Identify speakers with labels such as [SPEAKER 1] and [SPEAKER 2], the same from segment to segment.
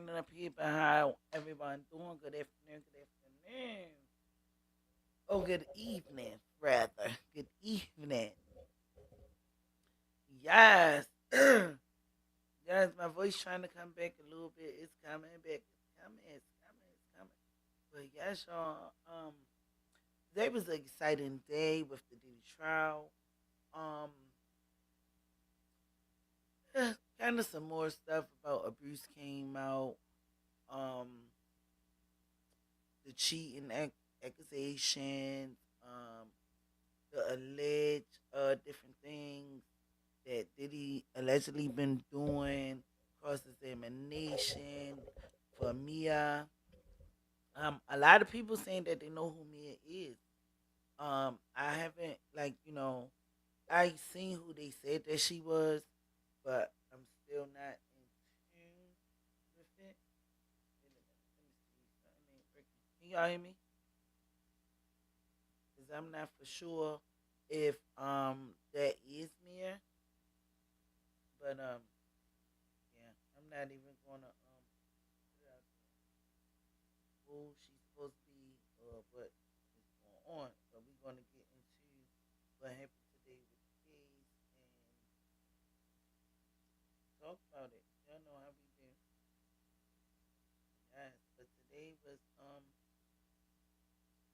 [SPEAKER 1] screening up here, but how everyone doing? Good afternoon, good afternoon. Oh, good evening, rather. Good evening. Yes. Yes, my voice trying to come back a little bit. It's coming back. It's coming. It's coming. It's coming. But yes, y'all. Today was an exciting day with the Diddy trial. Um, kind of some more stuff about abuse came out. Um, the cheating accusations. The alleged different things that Diddy allegedly been doing, cross examination for Mia. A lot of people saying that they know who Mia is. I haven't I seen who they said that she was, but I'm still not in tune with it. Wait a minute, let me see. Something ain't working. Can y'all hear me? Cause I'm not for sure if that is Mia, but yeah, I'm not even gonna put it out who she's supposed to be or what is going on. But we're gonna get into what happened today with the case and talk about it. Y'all know how we do. Yes, but today was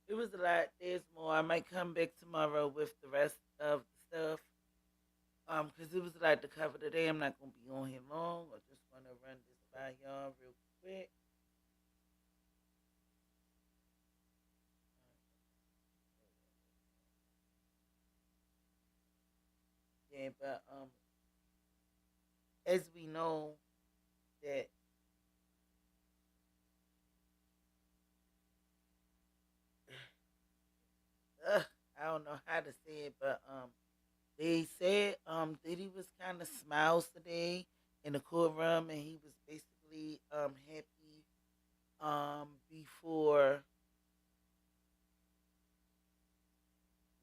[SPEAKER 1] it was a lot. There's more. I might come back tomorrow with the rest of the stuff. Because it was a lot to cover today. I'm not gonna be on here long. I just wanna run this by y'all real quick. Yeah, but as we know that I don't know how to say it, but they said Diddy was kind of smiles today in the courtroom, and he was basically happy before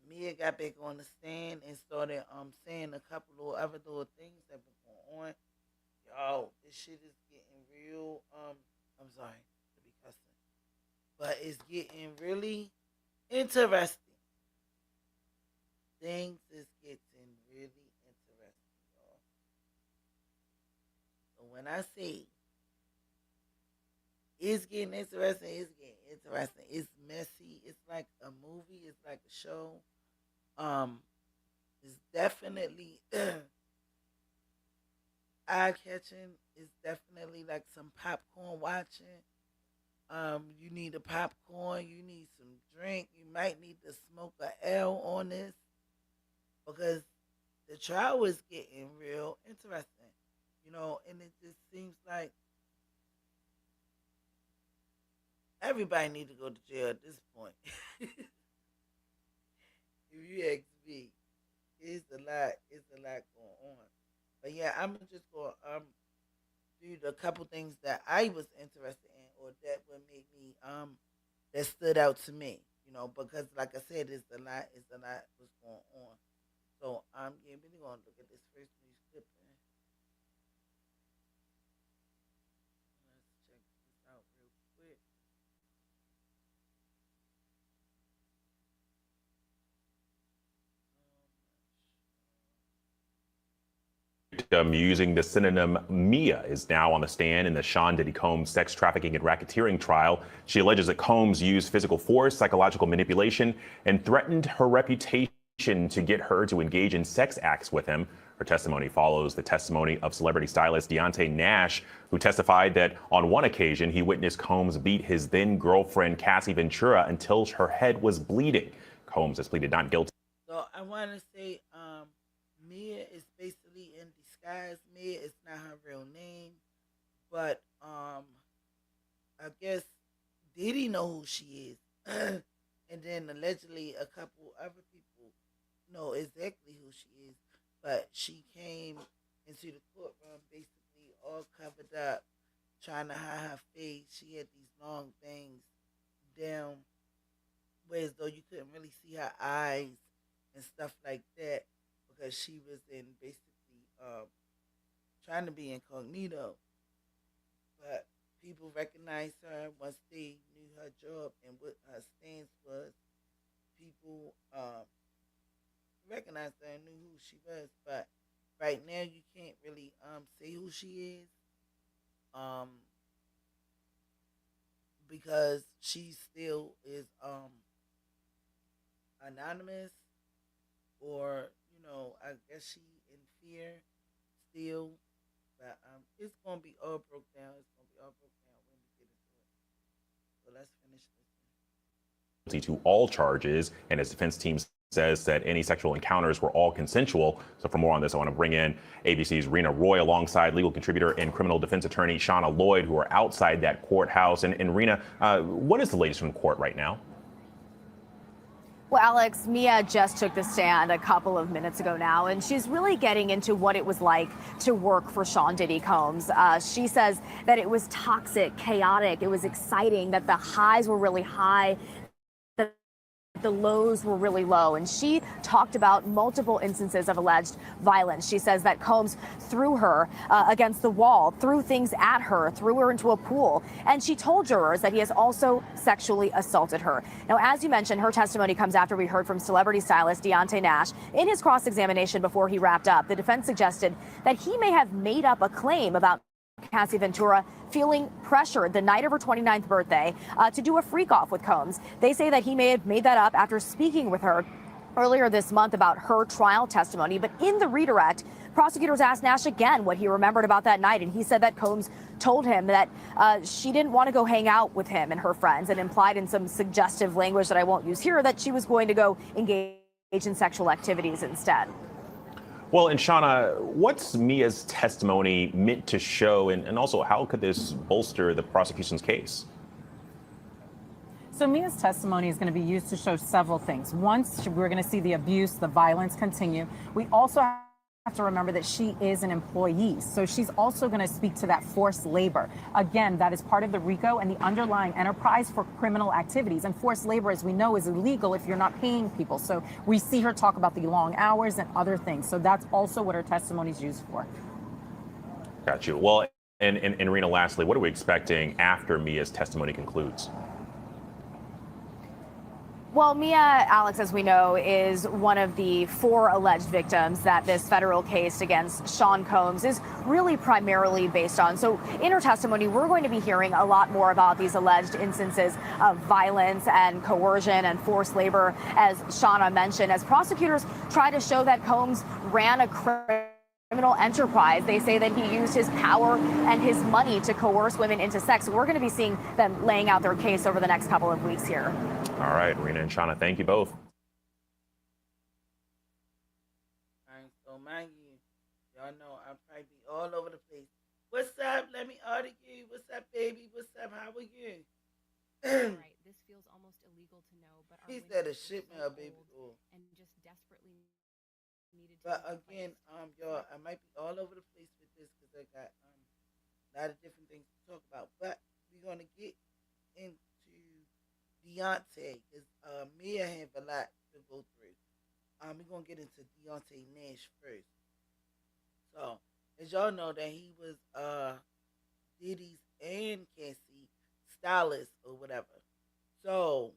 [SPEAKER 1] Mia got back on the stand and started saying a couple of other little things that been going on. Yo, this shit is getting real. I'm sorry to be cussing, but it's getting really interesting. Things is getting really interesting, y'all. So when I say it's getting interesting, it's getting interesting. It's messy. It's like a movie. It's like a show. Um, it's definitely eye catching. It's definitely like some popcorn watching. You need a popcorn. You need some drink. You might need to smoke a L on this because the trial is getting real interesting. And it just seems like everybody need to go to jail at this point. If you ask me, it's a lot going on. But yeah, I'm just gonna do the couple things that I was interested in or that would make me that stood out to me. Because like I said, it's a lot what's going on. So I'm really gonna look at this first news clipping. Let's check this out real quick.
[SPEAKER 2] Using the synonym Mia is now on the stand in the Sean Diddy Combs sex trafficking and racketeering trial. She alleges that Combs used physical force, psychological manipulation, and threatened her reputation to get her to engage in sex acts with him. Her testimony follows the testimony of celebrity stylist Deontay Nash, who testified that on one occasion he witnessed Combs beat his then girlfriend Cassie Ventura until her head was bleeding. Combs has pleaded not guilty.
[SPEAKER 1] So I want to say, Mia is basically in disguise. Mia is not her real name, but I guess Diddy know who she is, and then allegedly a couple other people know exactly who she is. But she came into the courtroom basically all covered up, trying to hide her face. She had these long things down, where as though you couldn't really see her eyes and stuff like that because she was in basically trying to be incognito. But people recognized her once they knew her job and what her stance was. People recognized her and knew who she was. But right now, you can't really say who she is um, because she still is anonymous, or I guess she in fear still. But it's gonna be all broke down. It's gonna be all broke down when we get into it. So let's finish this
[SPEAKER 2] To all charges, and his defense team says that any sexual encounters were all consensual. So for more on this, I want to bring in ABC's Rena Roy alongside legal contributor and criminal defense attorney Shauna Lloyd, who are outside that courthouse. And Rena, what is the latest from court right now?
[SPEAKER 3] Well, Alex, Mia just took the stand a couple of minutes ago now, and she's really getting into what it was like to work for Sean Diddy Combs. She says that it was toxic, chaotic, it was exciting, that the highs were really high, that the lows were really low. And she talked about multiple instances of alleged violence. She says that Combs threw her against the wall, threw things at her, threw her into a pool. And she told jurors that he has also sexually assaulted her. Now, as you mentioned, her testimony comes after we heard from celebrity stylist Deontay Nash. In his cross-examination before he wrapped up, the defense suggested that he may have made up a claim about Cassie Ventura feeling pressured the night of her 29th birthday to do a freak off with Combs. They say that he may have made that up after speaking with her earlier this month about her trial testimony. But in the redirect, prosecutors asked Nash again what he remembered about that night, and he said that Combs told him that she didn't want to go hang out with him and her friends, and implied in some suggestive language that I won't use here that she was going to go engage in sexual activities instead.
[SPEAKER 2] Well, and Shauna, what's Mia's testimony meant to show, and also how could this bolster the prosecution's case?
[SPEAKER 4] So Mia's testimony is going to be used to show several things. Once we're going to see the abuse, the violence continue. We also have to remember that she is an employee. So she's also going to speak to that forced labor. Again, that is part of the RICO and the underlying enterprise for criminal activities. And forced labor, as we know, is illegal if you're not paying people. So we see her talk about the long hours and other things. So that's also what her testimony is used for.
[SPEAKER 2] Got you. Well, and Rena, lastly, what are we expecting after Mia's testimony concludes?
[SPEAKER 3] Well, Mia, Alex, as we know, is one of the 4 alleged victims that this federal case against Sean Combs is really primarily based on. So in her testimony, we're going to be hearing a lot more about these alleged instances of violence and coercion and forced labor, as Shauna mentioned, as prosecutors try to show that Combs ran a criminal enterprise. They say that he used his power and his money to coerce women into sex. So we're going to be seeing them laying out their case over the next couple of weeks here.
[SPEAKER 2] All right, Rena and Shauna, thank you both.
[SPEAKER 1] All right, so mind you, y'all know I'll probably be all over the place. What's up? Let me order you. What's up, baby? What's up? How are you?
[SPEAKER 5] Right. This feels almost illegal to know, but
[SPEAKER 1] He said a shipment of baby oil.
[SPEAKER 5] and just desperately needed to.
[SPEAKER 1] But again, y'all, I might be all over the place with this because I got a lot of different things to talk about. But we're gonna get into Deontay because Mia have a lot to go through. We're gonna get into Deontay Nash first. So, as y'all know, that he was Diddy's and Cassie stylist or whatever. So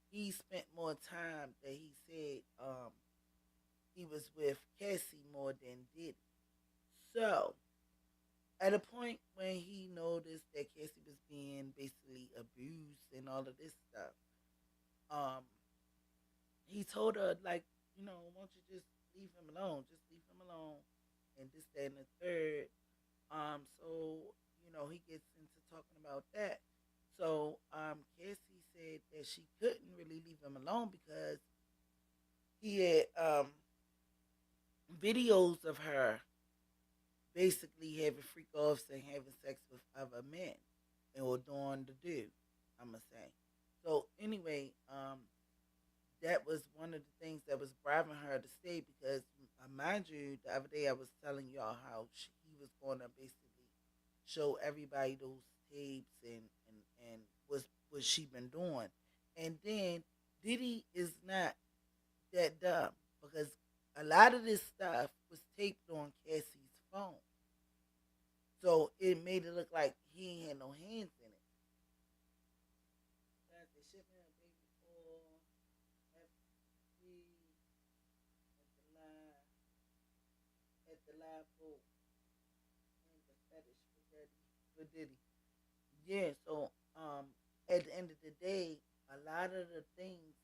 [SPEAKER 1] he spent more time that he said he was with Cassie more than Diddy. So at a point when he noticed that Cassie was being basically abused and all of this stuff, he told her like, why don't you just leave him alone? Just leave him alone and this, that, and the third. So, he gets into talking about that. So, Cassie said that she couldn't really leave him alone because he had videos of her basically having freak offs and having sex with other men or doing the do, I'm gonna say. So anyway, that was one of the things that was driving her to stay because, mind you, the other day I was telling y'all how he was going to basically show everybody those tapes and what she been doing. And then Diddy is not that dumb because a lot of this stuff was taped on Cassie's phone. So it made it look like he ain't had no hands in it. That's the shipping of baby oil, FP at the live boat, and the fetish for Diddy. Yeah, so at the end of the day, a lot of the things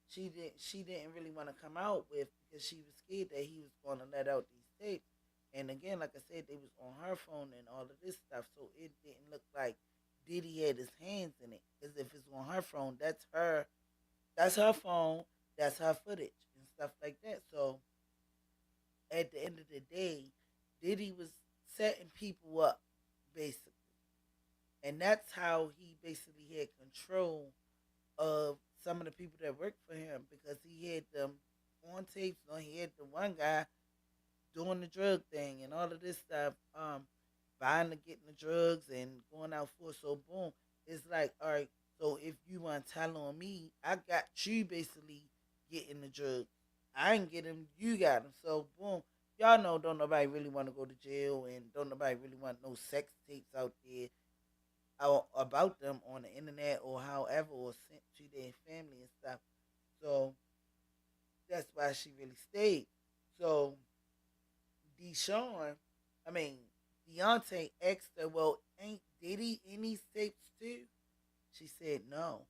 [SPEAKER 1] she didn't really want to come out with because she was scared that he was going to let out these tapes. And again, like I said, they was on her phone and all of this stuff, so it didn't look like Diddy had his hands in it. Because if it's on her phone, that's her phone, that's her footage and stuff like that. So at the end of the day, Diddy was setting people up basically, and that's how he basically had control of some of the people that worked for him because he had them on tapes. You know, he had the one guy doing the drug thing and all of this stuff, buying and getting the drugs and going out for. So boom, it's like, all right. So if you want to tell on me, I got you basically getting the drugs. I ain't get him, you got him. So boom, y'all know don't nobody really want to go to jail and don't nobody really want no sex tapes out there about them on the internet or however or sent to their family and stuff. So that's why she really stayed. So Deshaun, I mean Deontay asked her, "Well, ain't Diddy in these tapes too?" She said, "No,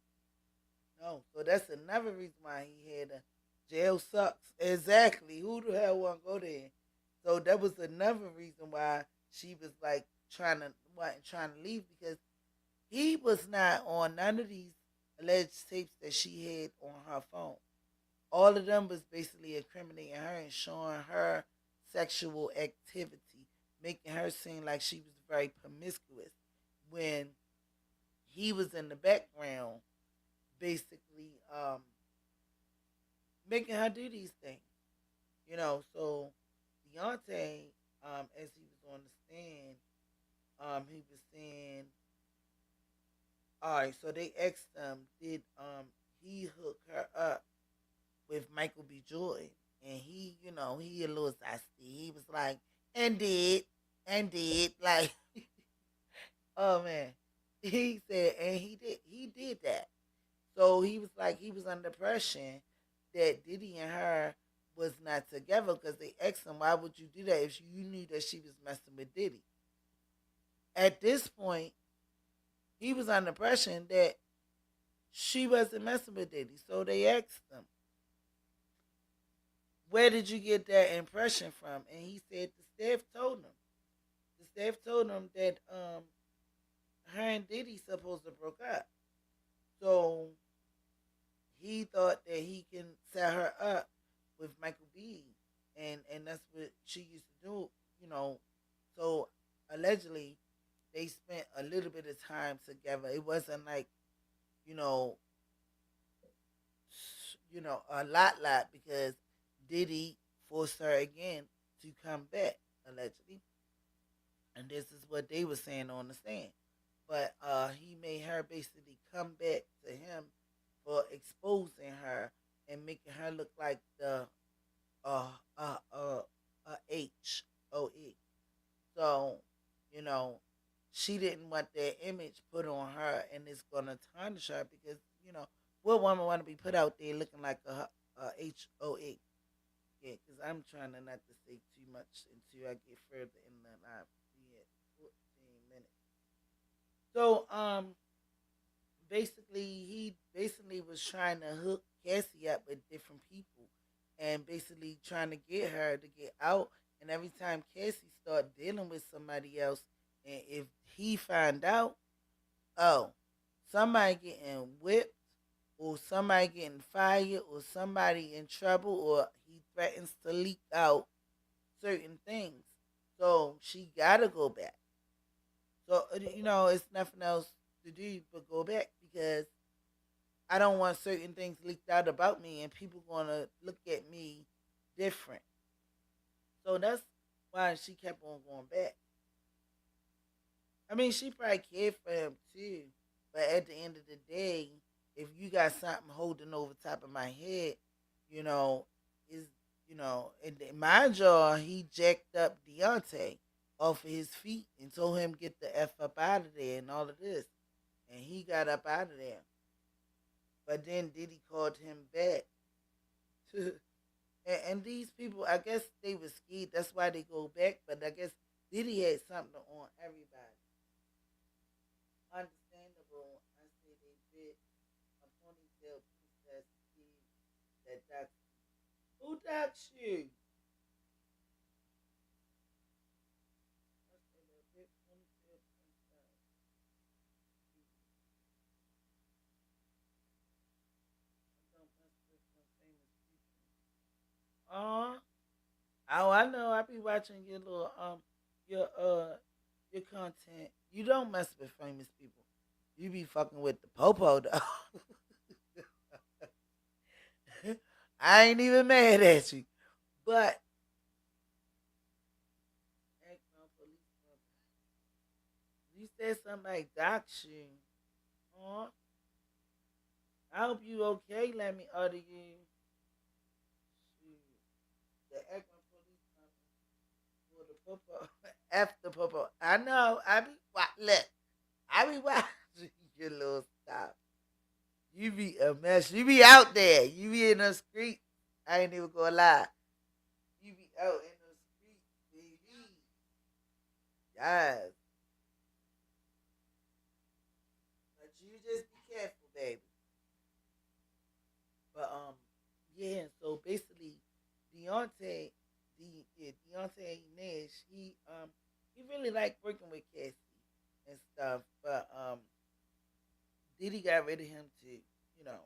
[SPEAKER 1] no." So that's another reason why he had a jail sucks. Exactly. Who the hell want to go there? So that was another reason why she was like trying to leave because he was not on none of these alleged tapes that she had on her phone. All of them was basically incriminating her and showing her sexual activity, making her seem like she was very promiscuous when he was in the background, basically making her do these things. So Deontay, as he was on the stand, he was saying, all right, so they asked him, did he hook her up with Michael B. Jordan? And he a little sassy. He was like, and did, like, oh man. He said, and he did that. So he was like, he was under pressure that Diddy and her was not together because they asked him, why would you do that if you knew that she was messing with Diddy? At this point, he was under pressure that she wasn't messing with Diddy. So they asked him, where did you get that impression from? And he said the staff told him. The staff told him that her and Diddy supposed to broke up. So he thought that he can set her up with Michael B. And that's what she used to do. So allegedly they spent a little bit of time together. It wasn't like, you know, a lot because Diddy forced her again to come back, allegedly. And this is what they were saying on the stand. But he made her basically come back to him for exposing her and making her look like the uh uh uh HOE. So, you know, she didn't want that image put on her and it's gonna tarnish her because, what woman wanna be put out there looking like a HOE? Yeah, because I'm trying to not to say too much until I get further in the live. We at 14 minutes. So, basically, he basically was trying to hook Cassie up with different people, and basically trying to get her to get out. And every time Cassie start dealing with somebody else, and if he find out, oh, somebody getting whipped, or somebody getting fired, or somebody in trouble, or he threatens to leak out certain things. So she gotta go back. So it's nothing else to do but go back because I don't want certain things leaked out about me and people gonna look at me different. So that's why she kept on going back. I mean, she probably cared for him too, but at the end of the day, if you got something holding over top of my head, you know, is in my jaw he jacked up Deontay. off of his feet and told him get the F up out of there and all of this. And he got up out of there. But then Diddy called him back. And these people, I guess they were scared. That's why they go back. But I guess Diddy had something on everybody. Understandable. I say they bit a ponytail princess that docs. Who docs you? I say they bit ponytail princess. I don't mess with no famous people. Oh, I know. I be watching your little your your content. You don't mess with famous people. You be fucking with the popo though. I ain't even mad at you. But you said somebody dox you. Huh? I hope you okay. Let me order you. Shoot. The Ekman police coming for the popo. After popo. I know. I be look. I be watching your little stuff. You be a mess. You be out there. You be in the street. I ain't even gonna lie. You be out in the street, baby. Yes. But you just be careful, baby. But yeah. So basically, Deontay, Deontay Nash, he really like working with Cassie and stuff. But Diddy got rid of him too. You know.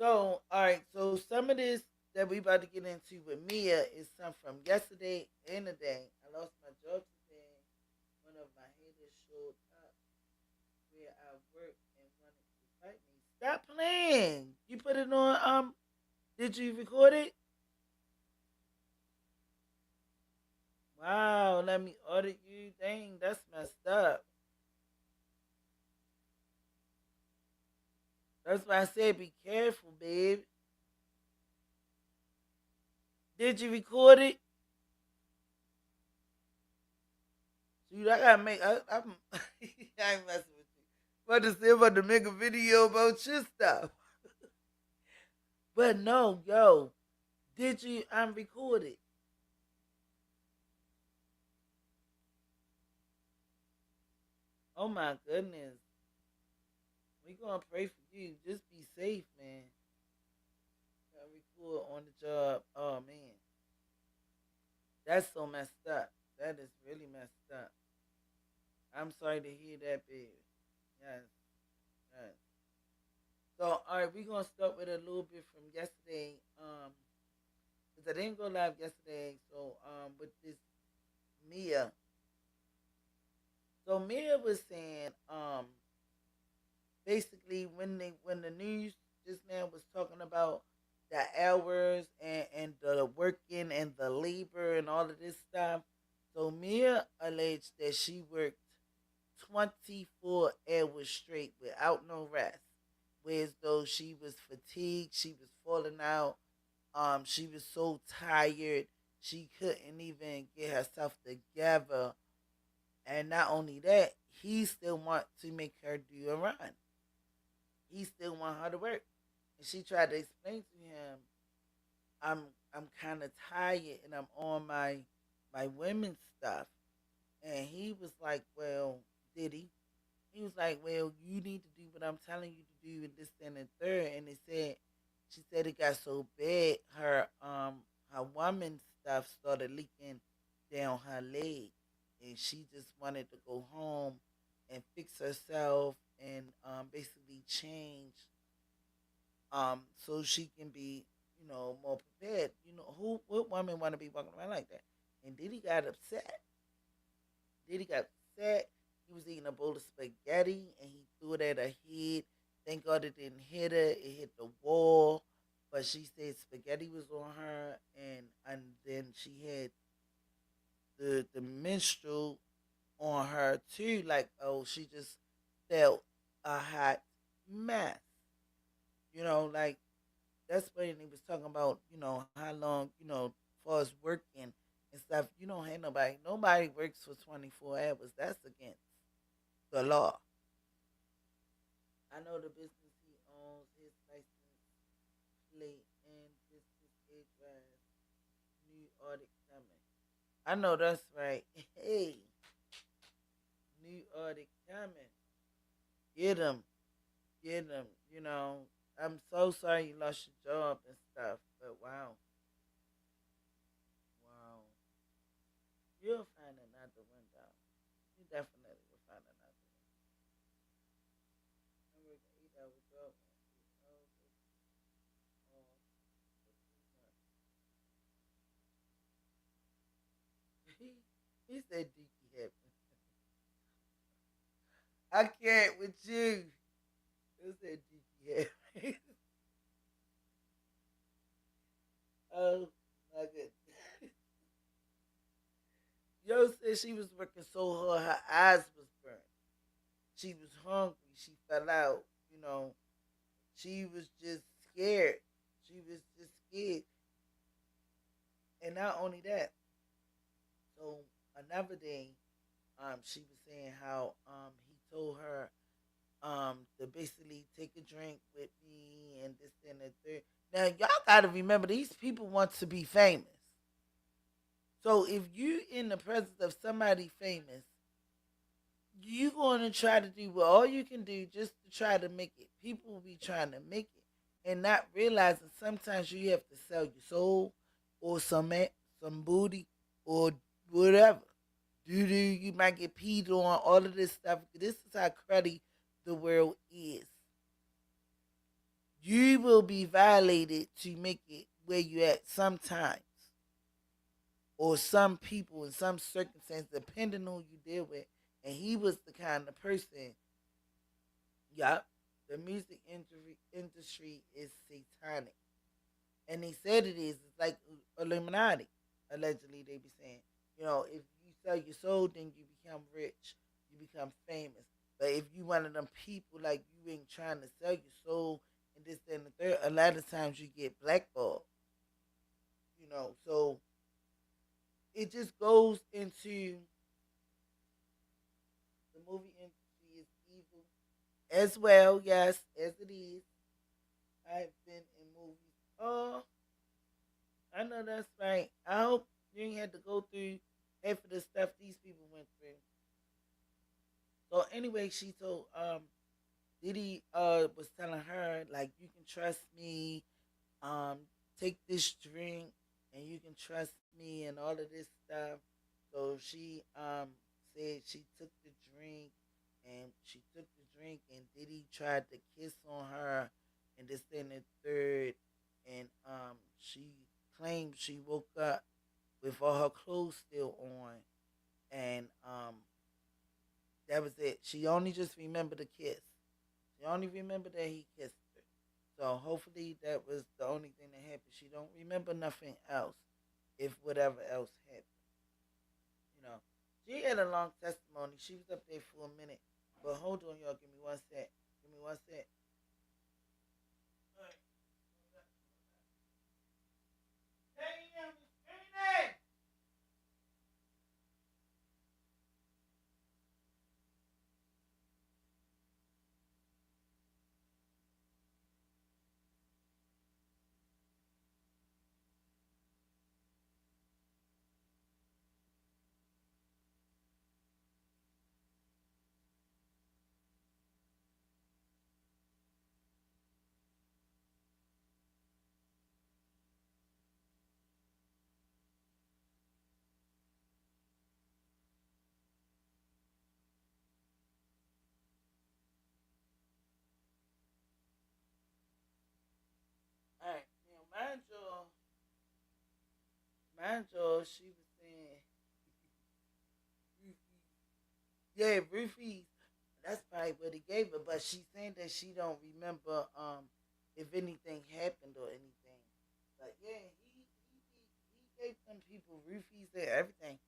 [SPEAKER 1] So all right. So some of this that we about to get into with Mia is some from yesterday and today. I lost my job today. One of my haters showed up where I work and wanted to fight me. Stop playing. You put it on. Did you record it? Wow. Let me audit you. Dang, that's messed up. That's why I said be careful, babe. Did you record it? Dude, I gotta make. I'm. I ain't messing with you. About to say about to make a video about your stuff. But no, yo, did you? I'm recorded. Oh my goodness. We gonna pray for you. Just be safe, man. Gotta record on the job. Oh man, that's so messed up. That is really messed up. I'm sorry to hear that, baby. Yes, yes. So, all right, we're gonna start with a little bit from yesterday. Cause I didn't go live yesterday. So, with this Mia. So Mia was saying, basically when the news just now was talking about the hours and the working and the labor and all of this stuff. So Mia alleged that she worked 24 hours straight without no rest. Whereas though she was fatigued, she was falling out, she was so tired, she couldn't even get herself together. And not only that, he still want to make her do a run. He still want her to work. And she tried to explain to him, I'm I'm kind of tired and I'm on my women's stuff. And he was like, well, did he? He was like, well, you need to do what I'm telling you to do and this and the third. And it said, she said it got so bad, her woman stuff started leaking down her leg, and she just wanted to go home and fix herself and basically change so she can be more prepared. What woman want to be walking around like that? And then he got upset. Then he got upset. He was eating a bowl of spaghetti and he threw it at her head. Thank God it didn't hit her. It hit the wall. But she said spaghetti was on her, and then she had the menstrual on her too. Like, oh, she just felt a hot mess. Like that's when he was talking about, how long, far as working and and stuff. You don't have nobody. Nobody works for 24 hours. That's against the law. I know the business he owns, his license plate, and business address, new audit coming. I know that's right. Hey, new audit coming. Get him, get him. I'm so sorry you lost your job and stuff, but wow, wow. You'll find another window. You definitely will find another one. I work an 8 hour job and 8 hours off for 3 months. He said Dookie happened. I can't with you. He said Dookie happened. Oh my goodness. Yo said she was working so hard her eyes was burnt. She was hungry. She fell out. You know, she was just scared. She was just scared. And not only that, so another day, she was saying how he told her to basically take a drink with me and this and the third. Now y'all gotta remember these people want to be famous. So if you in the presence of somebody famous, you going to try to do what all you can do just to try to make it. People will be trying to make it and not realizing sometimes you have to sell your soul or some booty or whatever. Doo doo, you might get peed on, all of this stuff. This is how cruddy the world is. You will be violated to make it where you at sometimes. Or some people in some circumstance, depending on who you deal with. And he was the kind of person, yup, the music industry is satanic. And they said it is. It's like Illuminati, allegedly, they be saying. If you sell your soul, then you become rich. You become famous. But if you one of them people like you ain't trying to sell your soul and this, and the third, a lot of times you get blackballed. So it just goes into the movie industry is evil as well, yes, as it is. I've been in movies. Oh, I know that's right. I hope you ain't had to go through half of the stuff these people went through. So anyway, she told Diddy was telling her like you can trust me, um, take this drink and you can trust me and all of this stuff. So she said she took the drink and she took the drink and Diddy tried to kiss on her and this and the third and she claimed she woke up with all her clothes still on and that was it. She only just remembered the kiss. She only remembered that he kissed her. So hopefully that was the only thing that happened. She don't remember nothing else, if whatever else happened. You know, she had a long testimony. She was up there for a minute. But hold on, y'all. Give me one sec. Give me one sec. All right. Damn, it's raining. All right. Now, mind y'all, she was saying, yeah, roofies. That's probably what he gave her, but she's saying that she don't remember if anything happened or anything. But yeah, he gave them people roofies and everything.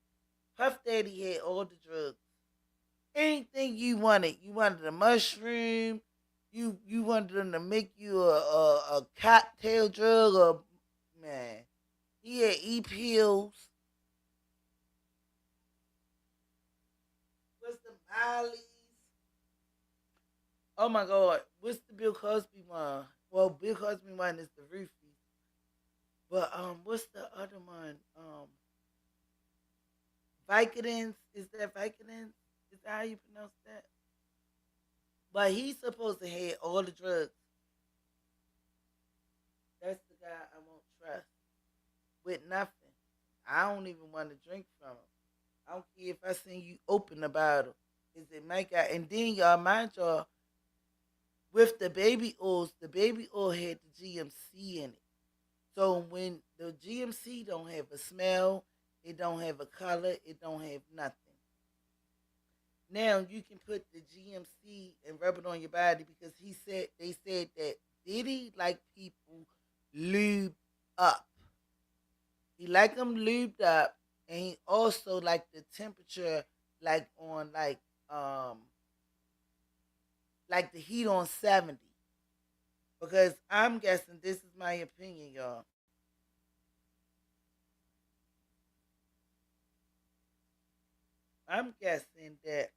[SPEAKER 1] Puff Daddy had all the drugs. Anything you wanted. You wanted a mushroom. You wanted them to make you a cocktail drug or man. He had E pills. Molly's. Oh my God, what's the Bill Cosby one? Well, Bill Cosby one is the Roofies, but what's the other one? Vicodins. Is that Vicodins? Is that how you pronounce that? But he's supposed to have all the drugs. That's the guy I won't trust with nothing. I don't even want to drink from him. I don't care if I seen you open the bottle. Is it my guy? And then y'all mind y'all with the baby oil had the GMC in it. So when the GMC don't have a smell, it don't have a color, it don't have nothing. Now you can put the GMC and rub it on your body because they said that Diddy like people lube up. He like them lubed up, and he also like the temperature like on like the heat on 70. Because I'm guessing this is my opinion, y'all. I'm guessing that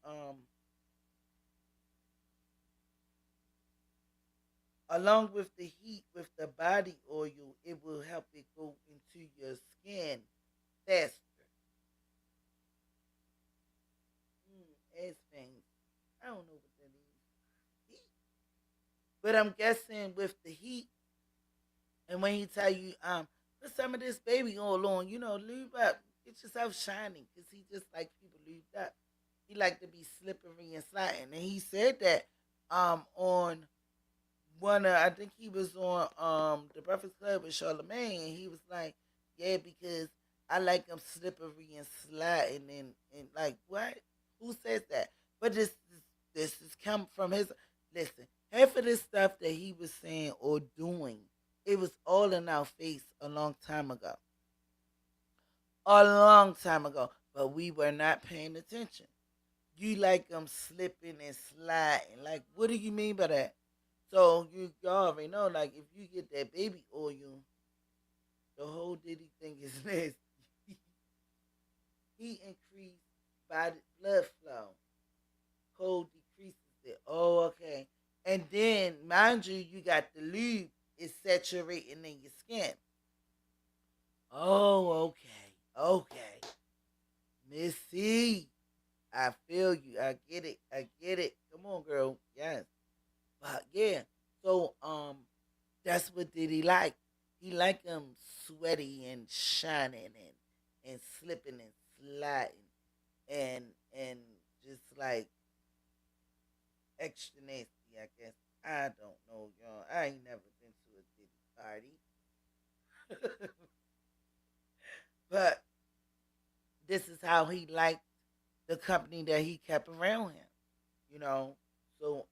[SPEAKER 1] along with the heat with the body oil, it will help it go into your skin faster. As things. I don't know what that is. Heat. But I'm guessing with the heat, and when he tell you, put some of this baby oil on, lube up, get yourself shining, because he just like people lubed up. He like to be slippery and sliding, and he said that on one I think he was on the Breakfast Club with Charlamagne, and he was like, yeah, because I like them slippery and sliding and like what? Who says that? But this is come from his listen. Half of this stuff that he was saying or doing, it was all in our face a long time ago. A long time ago. But we were not paying attention. You like them slipping and sliding. Like, what do you mean by that? So y'all already know, like, if you get that baby oil, the whole Diddy thing is nasty. He increased body blood flow. Cold decreases it. Oh, okay. And then, mind you, you got the lube is saturating in your skin. Oh, okay. Okay. Missy, I feel you. I get it. I get it. Come on, girl. Yes. But yeah. So that's what did he like? He like them sweaty and shining and slipping and sliding and and just like extra nasty, I guess. I don't know, y'all. I ain't never been to a Diddy party. But this is how he liked the company that he kept around him. You know. So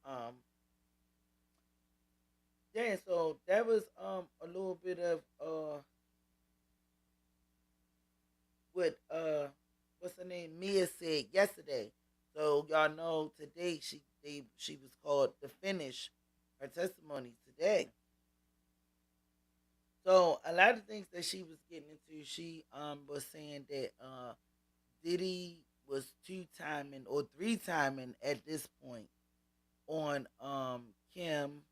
[SPEAKER 1] yeah, so that was a little bit of what what's her name Mia said yesterday. So y'all know today she was called to finish her testimony today. So a lot of things that she was getting into, she was saying that Diddy was two timing or three timing at this point on Kim,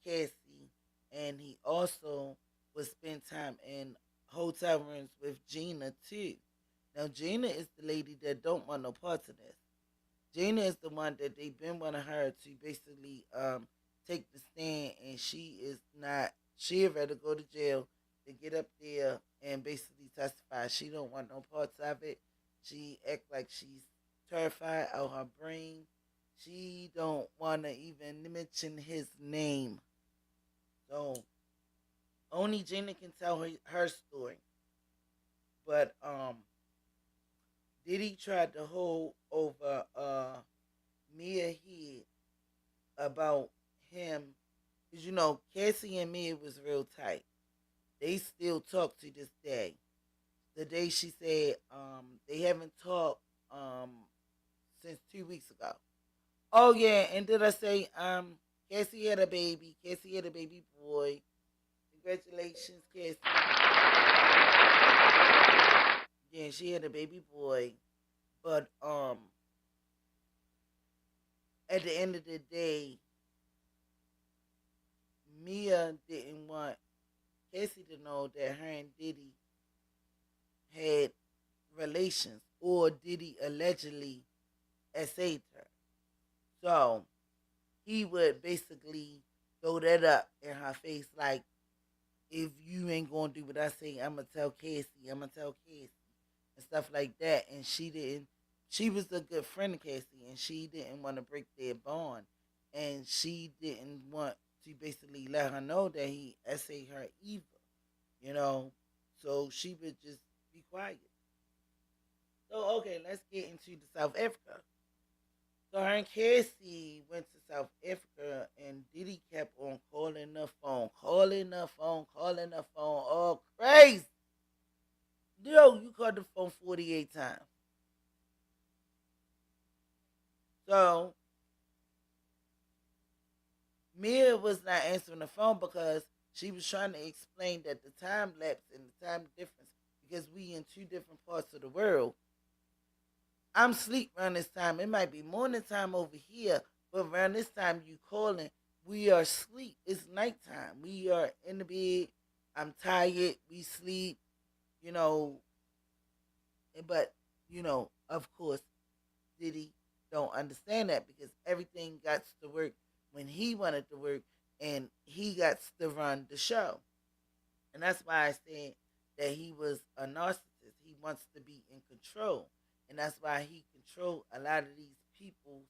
[SPEAKER 1] Cassie, and he also would spend time in hotel rooms with Gina too. Now Gina is the lady that don't want no parts of this. Gina is the one that they've been wanting her to basically take the stand, and she is not. She rather go to jail to get up there and basically testify. She don't want no parts of it. She act like she's terrified out her brain. She don't want to even mention his name. So only Gina can tell her story. But Diddy tried to hold over Mia head about him, because Cassie and Mia was real tight. They still talk to this day. The day she said they haven't talked since 2 weeks ago. Oh yeah, and did I say Cassie had a baby? Cassie had a baby boy. Congratulations, Cassie. Yeah, she had a baby boy. But at the end of the day, Mia didn't want Cassie to know that her and Diddy had relations or Diddy allegedly essayed her. So he would basically throw that up in her face like, if you ain't gonna do what I say, I'ma tell Cassie, I'ma tell Cassie, and stuff like that. And she didn't. She was a good friend of Cassie, and she didn't want to break their bond, and she didn't want to basically let her know that he essayed her either, you know. So she would just be quiet. So okay, let's get into the South Africa. So her and Cassie went to South Africa, and Diddy kept on calling the phone, calling the phone, calling the phone, all crazy. Yo, you called the phone 48 times. So Mia was not answering the phone because she was trying to explain that the time lapse and the time difference, because we in two different parts of the world. I'm asleep around this time. It might be morning time over here, but around this time you calling, we are asleep. It's nighttime. We are in the bed. I'm tired. We sleep. You know, but of course, Diddy don't understand that because everything got to work when he wanted to work, and he got to run the show. And that's why I said that he was a narcissist. He wants to be in control. And that's why he controlled a lot of these people's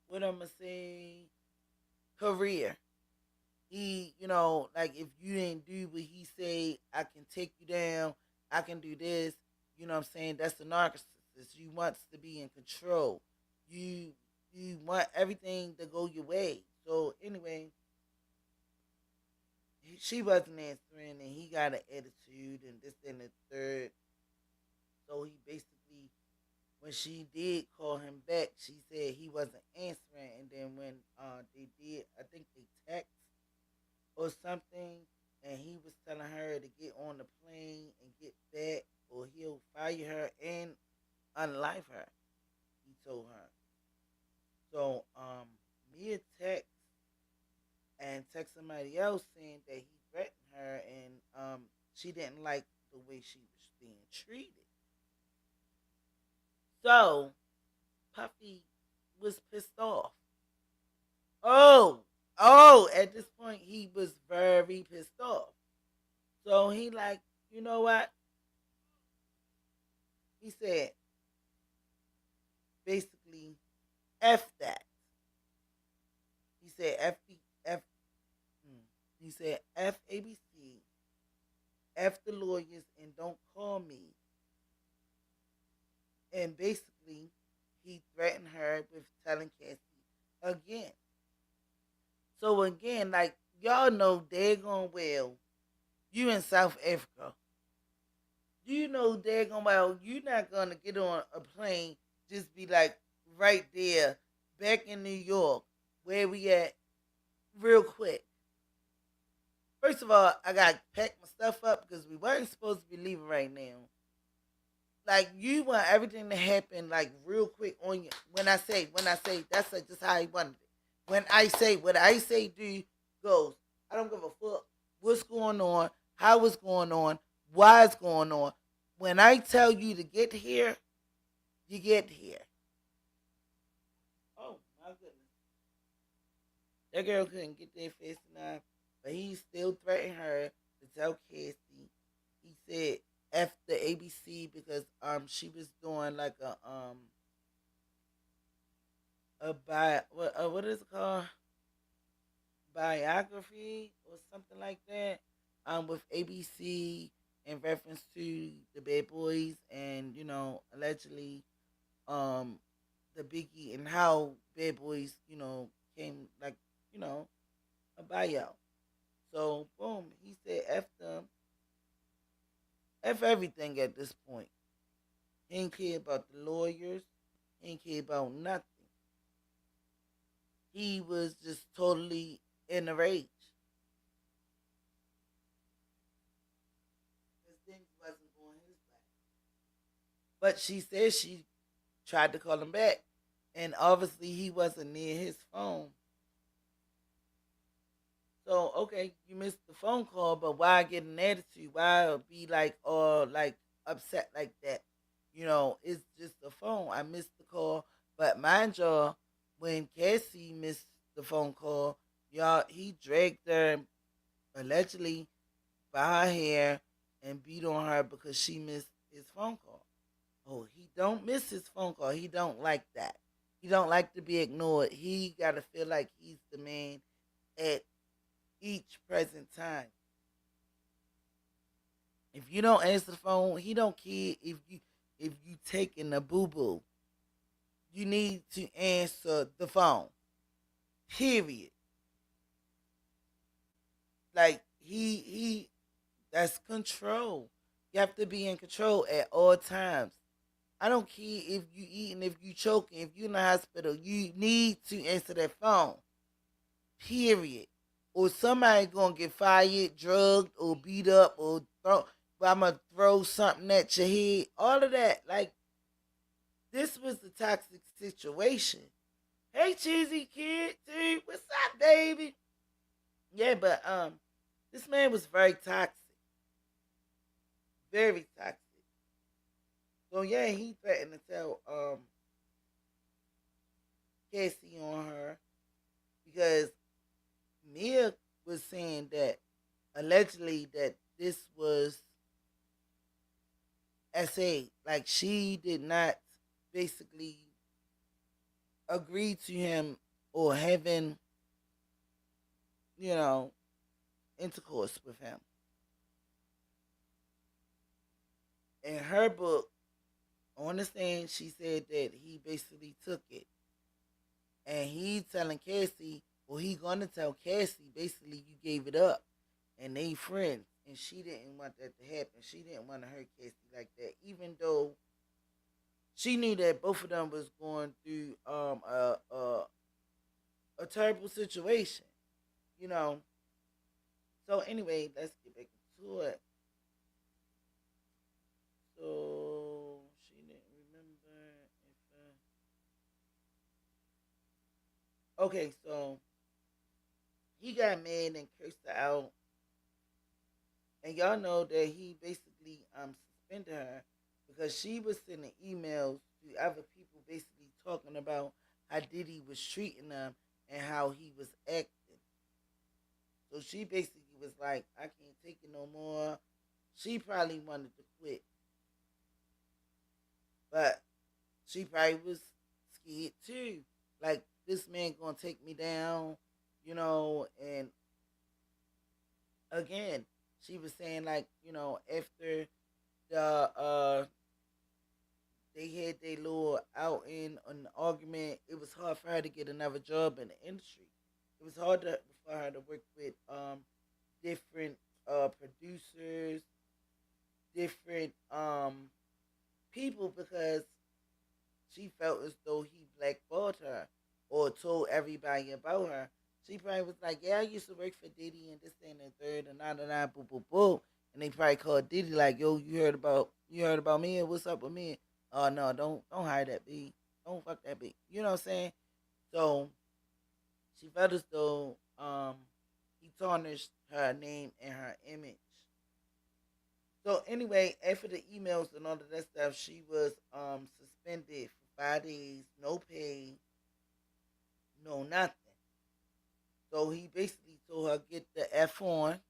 [SPEAKER 1] what I'm gonna say, career. He, like if you didn't do what he say, I can take you down, I can do this, you know what I'm saying? That's the narcissist. You wants to be in control. You you want everything to go your way. So anyway, she wasn't answering, and he got an attitude, and this and the third. So he basically, when she did call him back, she said he wasn't answering, and then when they did, I think they text or something, and he was telling her to get on the plane and get back, or he'll fire her and unlife her. He told her. So Mia text somebody else saying that he threatened her, and she didn't like the way she was being treated. So Puffy was pissed off. At this point he was very pissed off. So he like, you know what? He said basically F that. He said F he said F ABC, F the lawyers, and don't call me. And basically he threatened her with telling Cassie again. So again, like y'all know daggone well, you in South Africa. You know daggone well you're not gonna get on a plane, just be like right there, back in New York, where we at, real quick. First of all, I gotta pack my stuff up because we weren't supposed to be leaving right now. Like you want everything to happen like real quick on you. When I say, that's like just how he wanted it. When I say what I say, do goes. I don't give a fuck what's going on, how it's going on, why it's going on. When I tell you to get here, you get here. Oh my goodness, that girl couldn't get there fast enough, but he still threatened her to tell Cassie. He said F the ABC because she was doing like what is it called, biography or something like that, with ABC in reference to the Bad Boys, and allegedly um the Biggie, and how Bad Boys came, like, a buyout. So boom, he said F them, F everything at this point. He ain't care about the lawyers. He ain't care about nothing. He was just totally in a rage. Because things wasn't going his way. But she said she tried to call him back. and obviously he wasn't near his phone. So okay, you missed the phone call, but why get an attitude? Why be like like upset like that? It's just a phone. I missed the call, but mind y'all, when Cassie missed the phone call, y'all he dragged her allegedly by her hair and beat on her because she missed his phone call. Oh, he don't miss his phone call. He don't like that. He don't like to be ignored. He gotta feel like he's the man at each present time. If you don't answer the phone, he don't care if you taking a boo boo. You need to answer the phone. Period. Like he that's control. You have to be in control at all times. I don't care if you eating, if you choking, if you in the hospital, you need to answer that phone. Period. Or somebody gonna get fired, drugged, or beat up, or throw. But I'm gonna throw something at your head. All of that, like this was the toxic situation. Hey, cheesy kid, dude, what's up, baby? Yeah, but this man was very toxic, very toxic. So yeah, he threatened to tell Casey on her because Mia was saying that allegedly that this was SA. Like she did not basically agree to him or having, you know, intercourse with him. In her book, on the stand, she said that he basically took it. And he telling Cassie, or he gonna tell Cassie, basically you gave it up. And they friends. And she didn't want that to happen. She didn't want to hurt Cassie like that. Even though she knew that both of them was going through a terrible situation. You know. So anyway, let's get back into it. So she didn't remember if okay, so he got mad and cursed her out. And y'all know that he basically suspended her because she was sending emails to other people basically talking about how Diddy was treating them and how he was acting. So she basically was like, I can't take it no more. She probably wanted to quit. But she probably was scared too. Like, this man gonna take me down, and again, she was saying like, after the they had their little out in an argument, it was hard for her to get another job in the industry. It was hard for her to work with different producers, different people because she felt as though he blackballed her or told everybody about her. She probably was like, "Yeah, I used to work for Diddy and this and the third and nine, boo boo boo," and they probably called Diddy like, "Yo, you heard about me? And what's up with me?" Oh no, don't hire that B. Don't fuck that B. You know what I'm saying? So she felt as though he tarnished her name and her image. So anyway, after the emails and all of that stuff, she was suspended for 5 days, no pay, no nothing. So he basically told her get the F on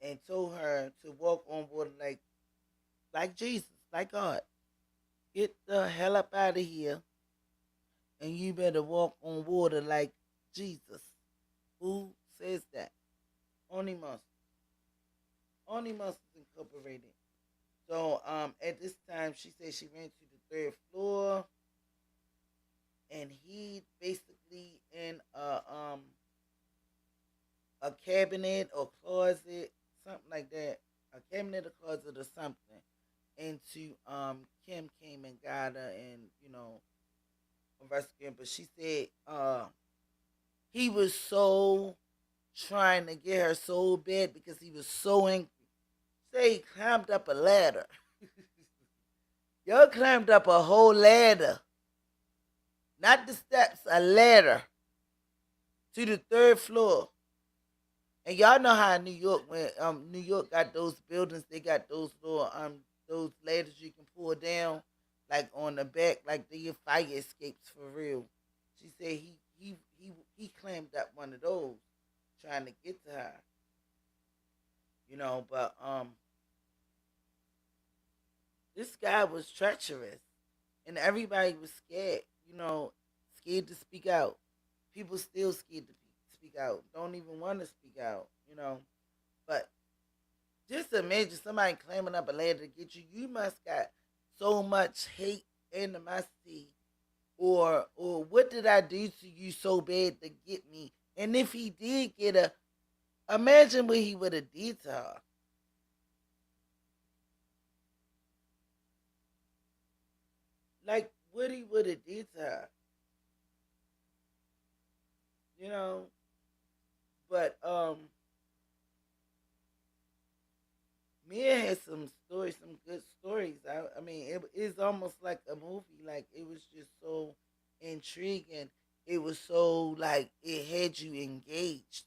[SPEAKER 1] and told her to walk on water like Jesus, like God. Get the hell up out of here and you better walk on water like Jesus. Who says that? Only Muslims. Only Muslims Incorporated. So at this time she said she ran to the third floor and he basically in a cabinet or closet, something like that. A cabinet or closet or something. Into Kim came and got her and, rescued him. But she said he was so trying to get her so bad because he was so angry. Say he climbed up a ladder. Y'all climbed up a whole ladder not the steps, a ladder to the third floor. And y'all know how in New York, when New York got those buildings, they got those ladders you can pull down, like on the back, like the fire escapes for real. She said he climbed up one of those, trying to get to her. But this guy was treacherous, and everybody was scared. Scared to speak out. People still scared to speak out. Don't even want to speak out. But just imagine somebody climbing up a ladder to get you. You must got so much hate, animosity, or what did I do to you so bad to get me? And if he did get her, imagine what he would have did to her. Like what he would have did to her. You know. But Mia had some stories, some good stories. I mean, it's almost like a movie. Like it was just so intriguing. It was so like it had you engaged.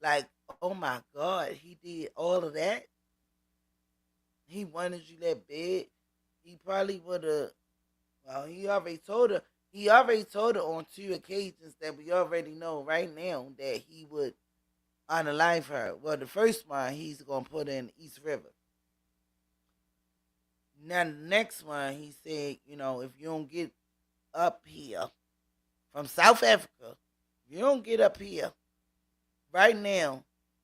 [SPEAKER 1] Like, oh my God, he did all of that. He wanted you that bad. He probably would have. Well, he already told her. He already told her on two occasions that we already know right now that he would unalive her. Well, the first one he's gonna put her in the East River. Now the next one he said, if you don't get up here from South Africa, if you don't get up here right now,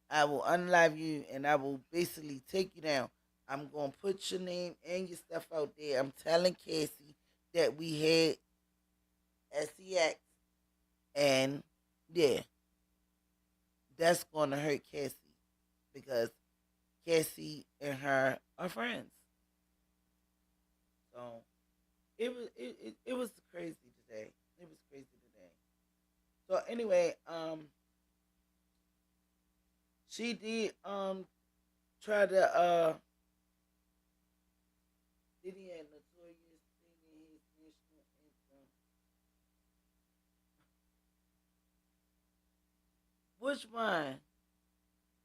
[SPEAKER 1] I will unalive you and I will basically take you down. I'm gonna put your name and your stuff out there. I'm telling Cassie that we had SEX, and yeah, that's gonna hurt Cassie because Cassie and her are friends. So it was crazy today. It was crazy today. So anyway, she did try to Diddy had notorious singing his national anthem. Which one?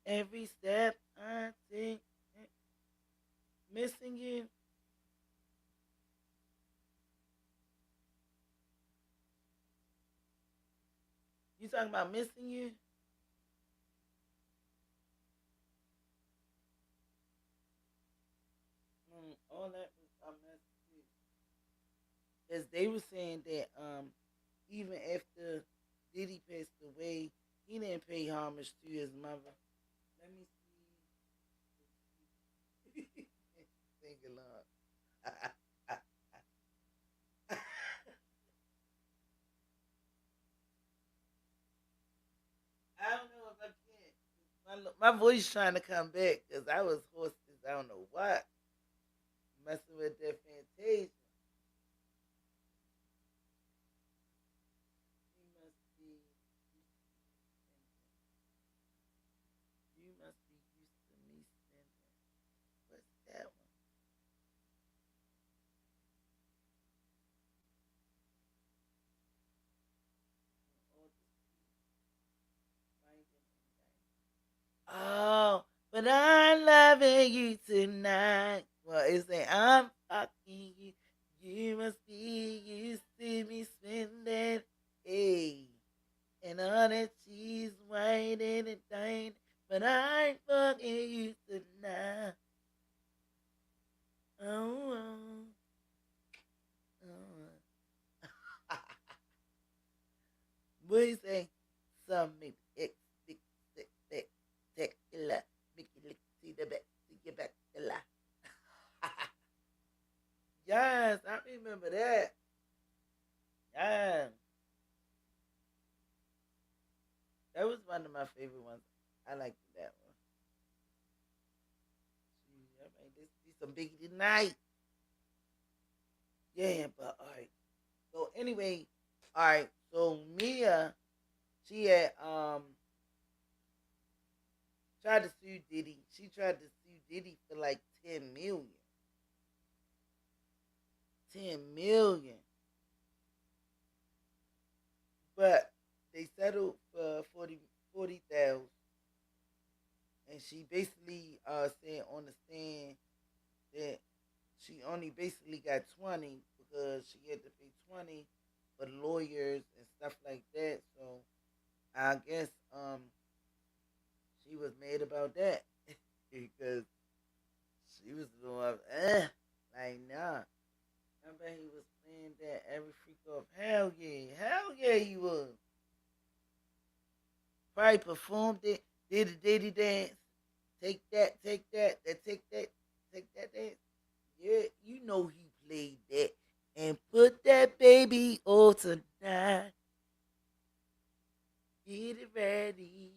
[SPEAKER 1] Every step I take, missing you. You talking about missing you? All that was a mess too. As they were saying that even after Diddy passed away, he didn't pay homage to his mother. Let me see. Sing along. I don't know if I can. My voice trying to come back because I was hoarse as I don't know what. Messing with that Fantasia. You must be you must be used to me spending. What's that one? Oh, but I'm loving you tonight. Well, it's saying I'm fucking you. You must be used to me spending. Hey, and all that cheese, white and it dine. But I'm fucking you tonight. Oh, oh, oh. What do you say? Some make X, six, six, six, tequila. Make you lick, see the back, see your back, yes, I remember that. Yeah, that was one of my favorite ones. I liked that one. Gee, I mean, this be some biggie tonight. Yeah, but all right. So anyway, all right. So Mia, she had tried to sue Diddy. She tried to sue Diddy for like 10 million. 10 million. she basically said on the stand that she only basically got 20 because she had to pay 20 for lawyers and stuff like that. So I guess she was mad about that because she was doing like nah. I bet he was playing that every freak off. Hell yeah, he was. Probably performed it, did the Diddy dance. Take that, take that dance. Yeah, you know he played that and put that baby on tonight. Get it ready,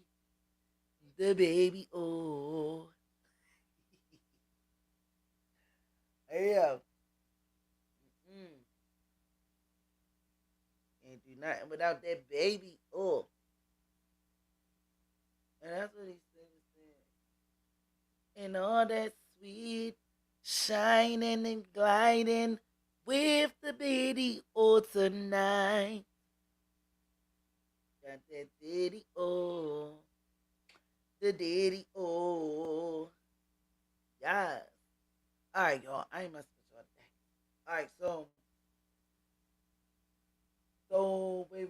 [SPEAKER 1] the baby. Oh, yeah. Mm. Can't do nothing without that baby. Oh, and that's what he said. And all that sweet shining and gliding with the baby all tonight. Got that daddy oh, the daddy oh, yes. All right, y'all. I ain't messing with y'all today. All right, so where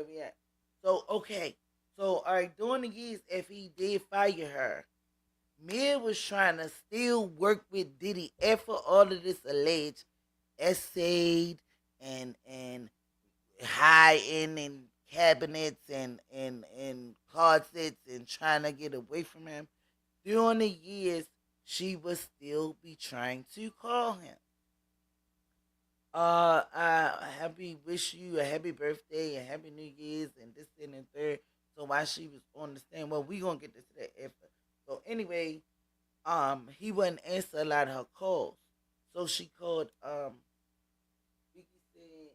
[SPEAKER 1] we at? So okay, so all right, during the years, if he did fire her, Mia was trying to still work with Diddy after all of this alleged essayed and hiding in cabinets and closets and trying to get away from him. During the years, she would still be trying to call him. Happy wish you a happy birthday and happy New Year's and this and the third. So while she was on the stand, well, we gonna get this to that after. So anyway, he wouldn't answer a lot of her calls. So she called Vicky said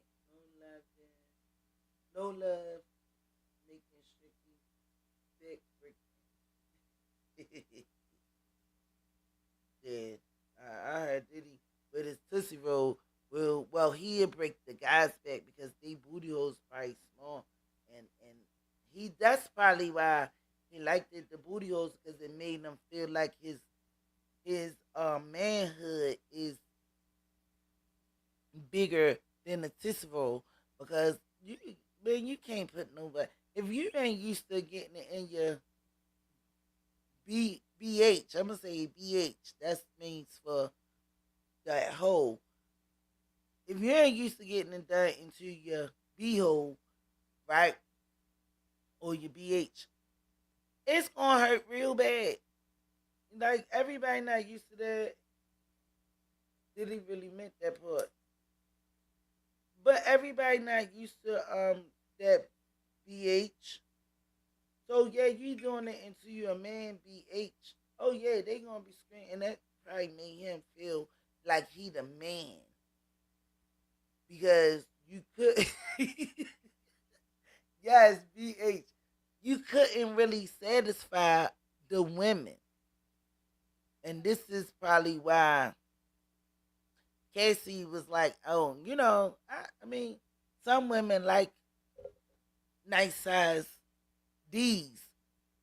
[SPEAKER 1] no love, making strictly back breaking. Yeah, I heard Diddy with his Tootsie Roll. Well, he'd break the guys back because they booty holes probably small, and he that's probably why he liked it the booty holes because it made him feel like his manhood is bigger than the Tootsie Roll because you can't put nobody if you ain't used to getting it in your BH. I'm gonna say BH. That means for that hole. If you ain't used to getting it done into your B hole, right, or your BH, it's gonna hurt real bad. Like everybody not used to that. Did he really meant that part? But everybody not used to that BH. So yeah, you doing it into your man BH. Oh yeah, they gonna be screaming, and that probably made him feel like he the man because you could. Yes, BH. You couldn't really satisfy the women, and this is probably why Casey was like, "Oh, I mean, some women like nice size D's,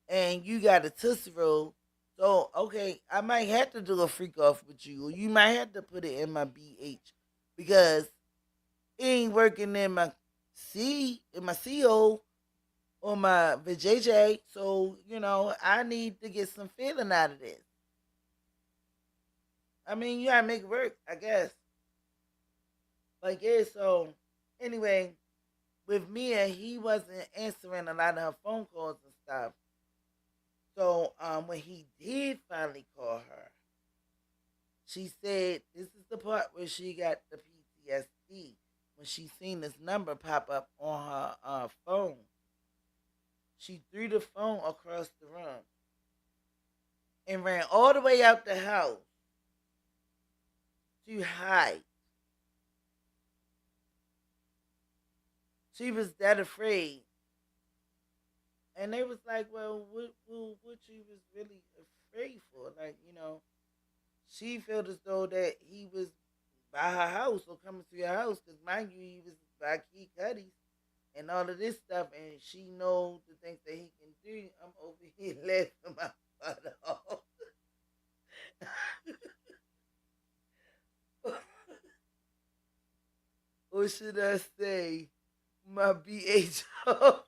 [SPEAKER 1] and you got a Tootsie Roll. So, okay, I might have to do a freak off with you, or you might have to put it in my BH because it ain't working in my CO, or my VJJ. So, I need to get some feeling out of this. I mean, you gotta make it work, I guess. Like, yeah, so, anyway, with Mia, he wasn't answering a lot of her phone calls and stuff. So when he did finally call her, she said this is the part where she got the PTSD when she seen this number pop up on her phone. She threw the phone across the room and ran all the way out the house to hide. She was that afraid. And they was like, well, what you was really afraid for? Like, she felt as though that he was by her house or coming to your house. Because mind you, he was by Key Cuddy's and all of this stuff. And she know the things that he can do. I'm over here laughing about. But, or should I say, my BHO?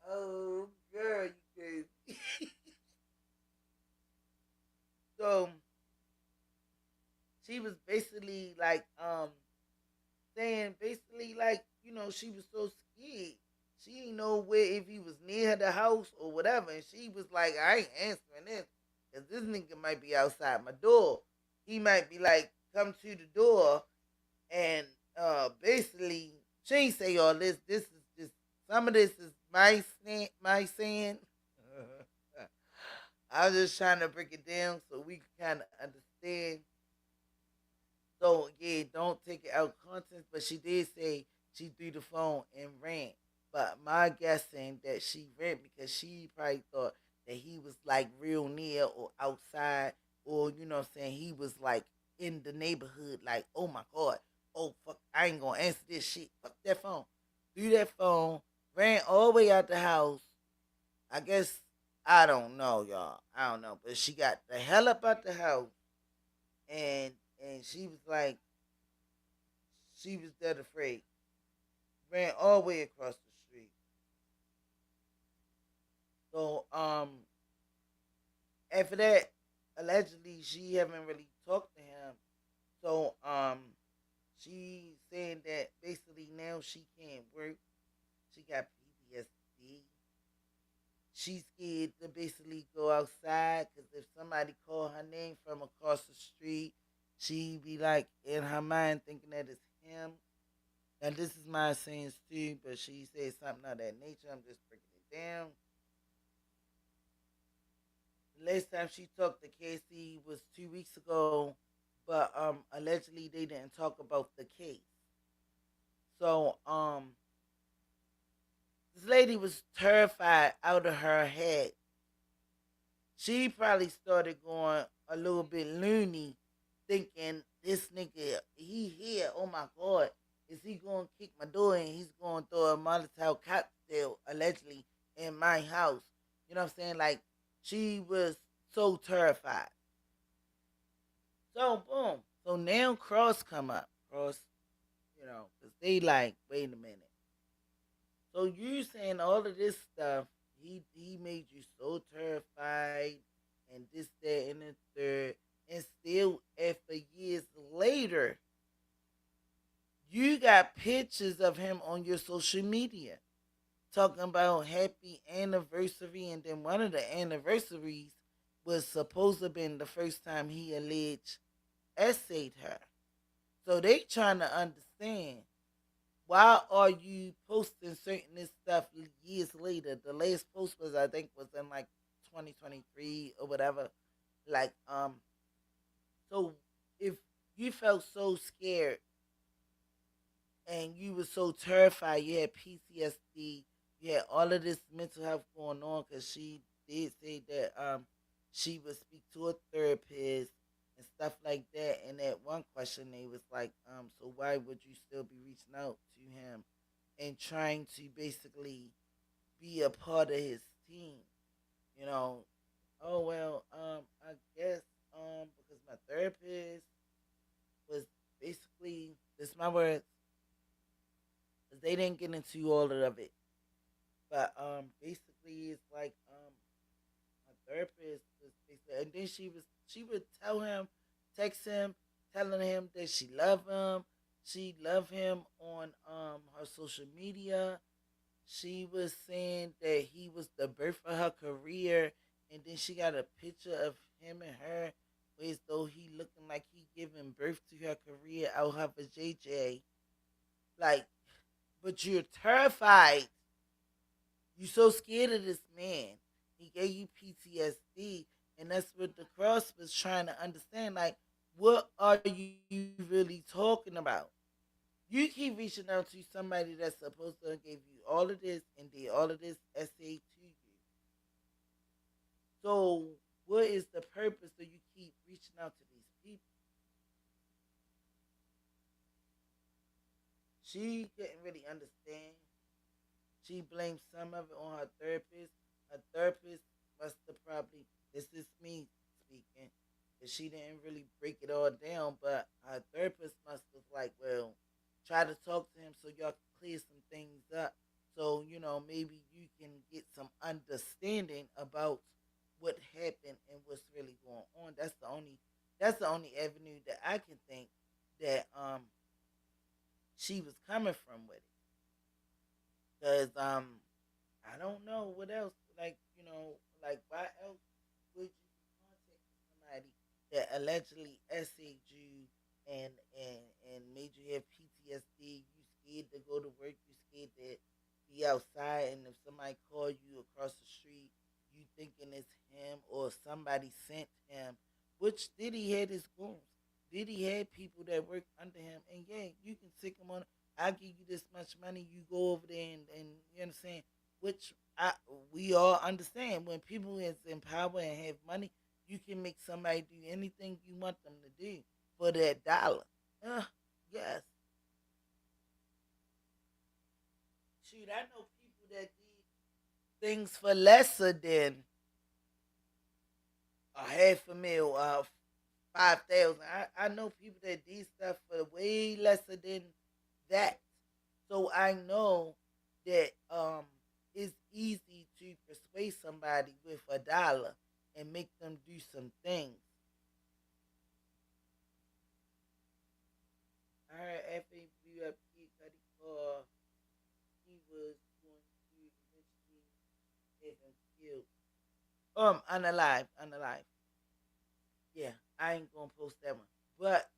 [SPEAKER 1] Oh, girl, you crazy. So she was basically like, saying basically like, she was so scared. She didn't know where if he was near the house or whatever. And she was like, I ain't answering this. Cause this nigga might be outside my door. He might be like, come to the door and basically she ain't say all this. This is just some of this is my saying. I was just trying to break it down so we can kind of understand. So yeah, don't take it out of context. But she did say she threw the phone and ran. But my guessing that she ran because she probably thought that he was like real near or outside, or what I'm saying, he was like in the neighborhood. Like, oh my god, oh fuck, I ain't gonna answer this shit. Fuck that phone. Threw that phone, ran all the way out the house. I guess I don't know, y'all. I don't know, but she got the hell up out the house, and she was like, she was dead afraid. Ran all the way across the street. So after that, allegedly she haven't really talked to him. So she saying that basically now she can't work. She got PTSD. She's scared to basically go outside because if somebody call her name from across the street, she be like in her mind thinking that it's him. Now this is my saying too, but she said something of that nature. I'm just breaking it down. The last time she talked to Casey was 2 weeks ago, but allegedly they didn't talk about the case. So this lady was terrified out of her head. She probably started going a little bit loony, thinking this nigga he here. Oh my god, is he going to kick my door and he's going to throw a Molotov cocktail allegedly in my house? You know what I'm saying? Like she was so terrified. So boom. So now Cross come up. Cross, because they like, wait a minute. So you saying all of this stuff, he made you so terrified and this, that, and the third. And still after years later, you got pictures of him on your social media talking about happy anniversary, and then one of the anniversaries was supposed to have been the first time he alleged essayed her. So they trying to understand why are you posting certain this stuff years later. The last post was I think was in like 2023 or whatever. Like so if you felt so scared and you were so terrified, you had PTSD, you had all of this mental health going on because she did say that she would speak to a therapist and stuff like that. And that one question they was like, so why would you still be reaching out to him and trying to basically be a part of his team? You know, oh well, I guess because my therapist was basically this my words, 'cause they didn't get into all of it. But basically it's like my therapist was basically, and then she would tell him, text him, telling him that she love him. She love him on her social media. She was saying that he was the birth of her career, and then she got a picture of him and her, as though he looking like he giving birth to her career out of a JJ. Like, but you're terrified. You so scared of this man. He gave you PTSD, and that's what the cross was trying to understand. Like, what are you really talking about? You keep reaching out to somebody that's supposed to give you all of this and did all of this essay to you. So, what is the purpose that you keep reaching out to these people? She couldn't really understand. She blamed some of it on her therapist. Her therapist must have probably, this is me speaking, that she didn't really break it all down, but her therapist must have like, well, try to talk to him so y'all can clear some things up. So, maybe you can get some understanding about what happened and what's really going on. That's the only avenue that I can think that she was coming from with it. Cause I don't know what else. Like why else would you be contacting somebody that allegedly essayed you and made you have PTSD? You scared to go to work. You scared to be outside, and if somebody call you across the street, you thinking it's him or somebody sent him. Which Diddy had his goons. Diddy had people that worked under him, and yeah, you can sick him on. I'll give you this much money. You go over there and you understand. Which we all understand. When people is in power and have money, you can make somebody do anything you want them to do for that dollar. Yes. Shoot, I know people that did things for lesser than a half a mil, 5,000. I know people that did stuff for way lesser than that. So I know that it's easy to persuade somebody with a dollar and make them do some things. I heard after he blew up Kid Cudi car, he was going to eventually have him killed. Unalive, unalive. Yeah, I ain't gonna post that one. But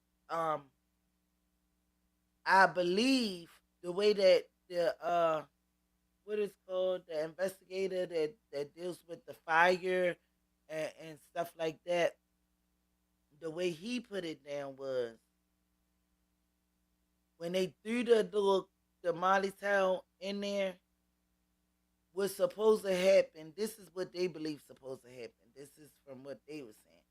[SPEAKER 1] I believe the way that the what is called the investigator that deals with the fire and stuff like that, the way he put it down was when they threw the Molly towel in there, what's supposed to happen, this is what they believe supposed to happen. This is from what they were saying.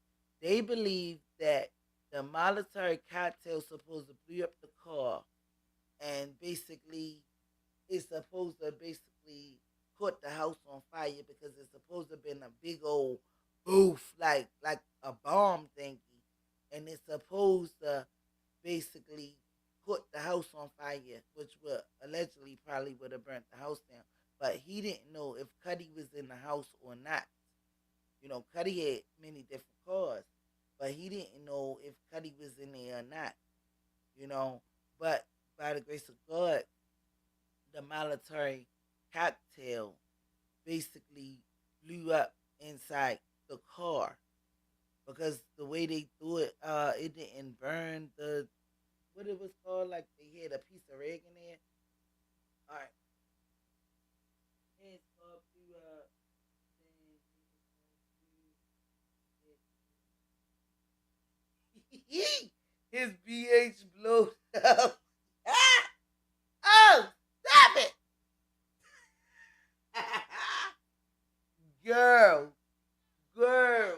[SPEAKER 1] They believe that the Molotov cocktail supposed to blow up the car and basically it's supposed to basically caught the house on fire because it's supposed to have been a big old boof like a bomb thingy, and it's supposed to basically put the house on fire, which would allegedly probably would have burnt the house down. But he didn't know if Cuddy was in the house or not. Cuddy had many different cars, but he didn't know if Cuddy was in there or not. You know, but by the grace of God, the military cocktail basically blew up inside the car because the way they threw it, it didn't burn the what it was called. Like they had a piece of rag in there. All right, it's called blew up. His BH blowed up. Ah! Oh, stop it, girl, girl.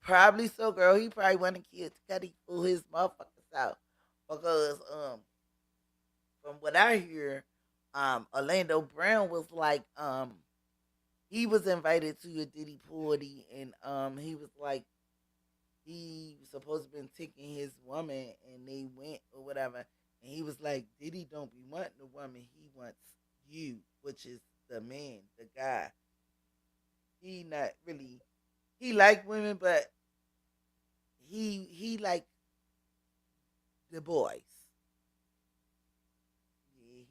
[SPEAKER 1] Probably so, girl. He probably wanted kids to cut fool his motherfuckers out because from what I hear, Orlando Brown was like he was invited to a Diddy party and he was like he was supposed to been taking his woman and they went or whatever and he was like Diddy don't be wanting the woman, he wants you, which is the man, the guy. He not really, he like women but he like the boys. Yeah,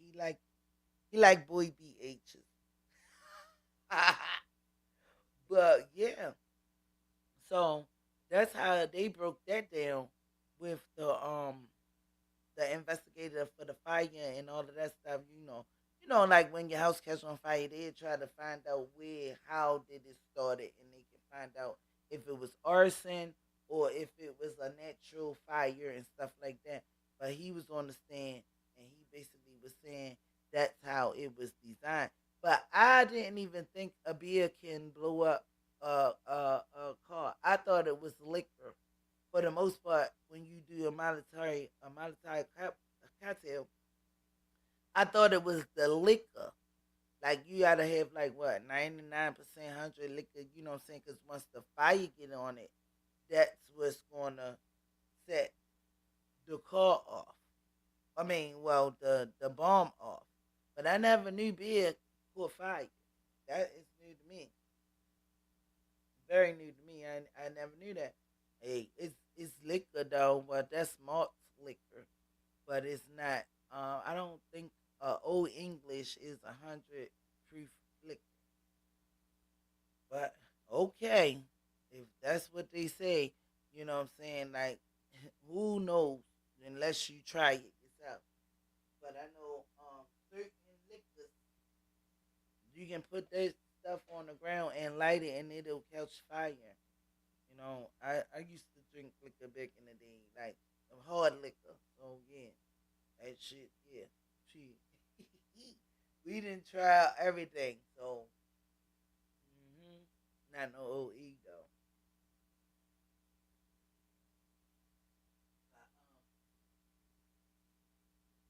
[SPEAKER 1] he like boy BHs. But yeah, so that's how they broke that down with the investigator for the fire and all of that stuff. Like when your house catch on fire, they try to find out where, how did it started, and they can find out if it was arson or if it was a natural fire and stuff like that. But he was on the stand and he basically was saying that's how it was designed. But I didn't even think a beer can blow up a car. I thought it was liquor. For the most part, when you do a military cocktail, I thought it was the liquor. Like you gotta have like what 99% 100 liquor. You know what I'm saying? Because once the fire get on it, that's what's gonna set the car off. I mean, well, the bomb off. But I never knew beer caught fire. That is new to me. Very new to me. I never knew that. Hey, it's liquor though, but that's malt liquor. But it's not. I don't think Old English is 100 proof liquor. But okay, if that's what they say, you know what I'm saying. Like, who knows unless you try it yourself. But I know certain liquors you can put that stuff on the ground and light it and it'll catch fire. You know, I used to drink liquor back in the day, like hard liquor. So yeah, that shit, yeah, shit. We didn't try out everything, so not no OE though.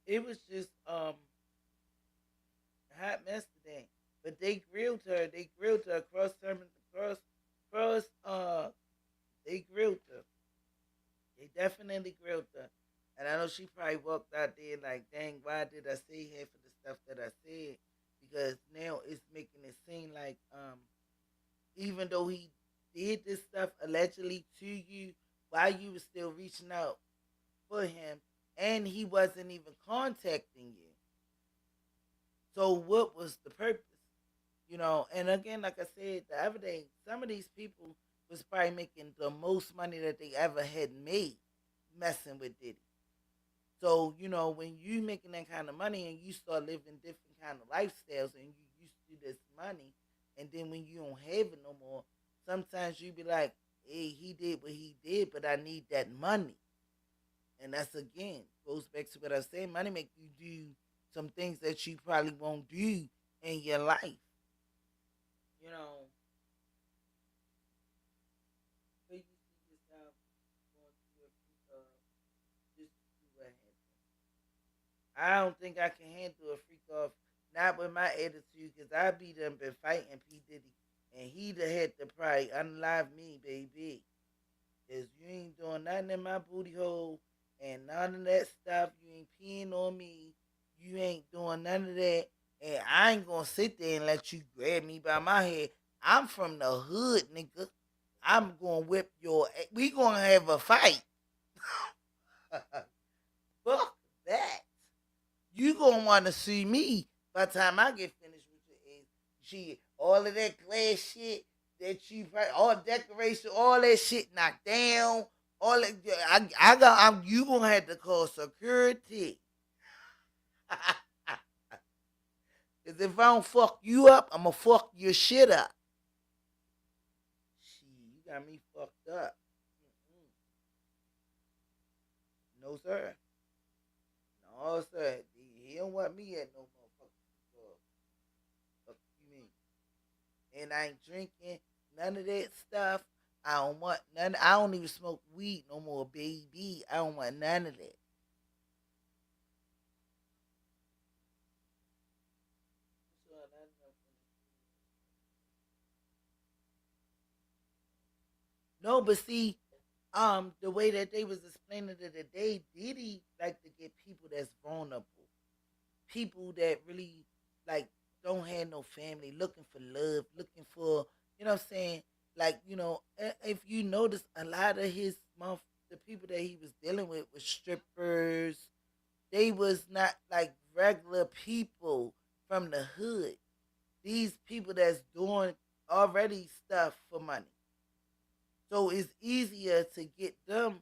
[SPEAKER 1] It was just a hot mess today. But they grilled her. They grilled her across across they grilled her. They definitely grilled her. And I know she probably walked out there like, dang, why did I say half of the stuff that I said? Because now it's making it seem like even though he did this stuff allegedly to you, while you were still reaching out for him, and he wasn't even contacting you. So what was the purpose? You know, and again, like I said the other day, some of these people was probably making the most money that they ever had made messing with Diddy. So, you know, when you making that kind of money and you start living different kind of lifestyles and you used to this money, and then when you don't have it no more, sometimes you be like, hey, he did what he did, but I need that money. And that's again, goes back to what I said, money make you do some things that you probably won't do in your life. You know, so you see yourself going through a just to see what happens. I don't think I can handle a freak off, not with my attitude, because I be done been fighting P. Diddy, and he the had to probably unlive me, baby. Because you ain't doing nothing in my booty hole, and none of that stuff. You ain't peeing on me. You ain't doing none of that. And I ain't gonna sit there and let you grab me by my head. I'm from the hood, nigga. I'm gonna whip your. We gonna have a fight. Fuck that. You gonna want to see me by the time I get finished with your ass. She all of that glass shit that you all decoration, all that shit knocked down. All that I got. You gonna have to call security. Cause if I don't fuck you up, I'm gonna fuck your shit up. Shit, you got me fucked up. Mm-mm. No sir. No sir. He don't want me at no motherfucking club. Fuck you mean? And I ain't drinking none of that stuff. I don't want none. I don't even smoke weed no more, baby. I don't want none of that. So, no, but see, the way that they was explaining it today, Diddy like to get people that's vulnerable, people that really like don't have no family, looking for love, looking for you know what I'm saying. Like if you notice, a lot of his month, the people that he was dealing with was strippers. They was not like regular people from the hood. These people that's doing already stuff for money. So it's easier to get them,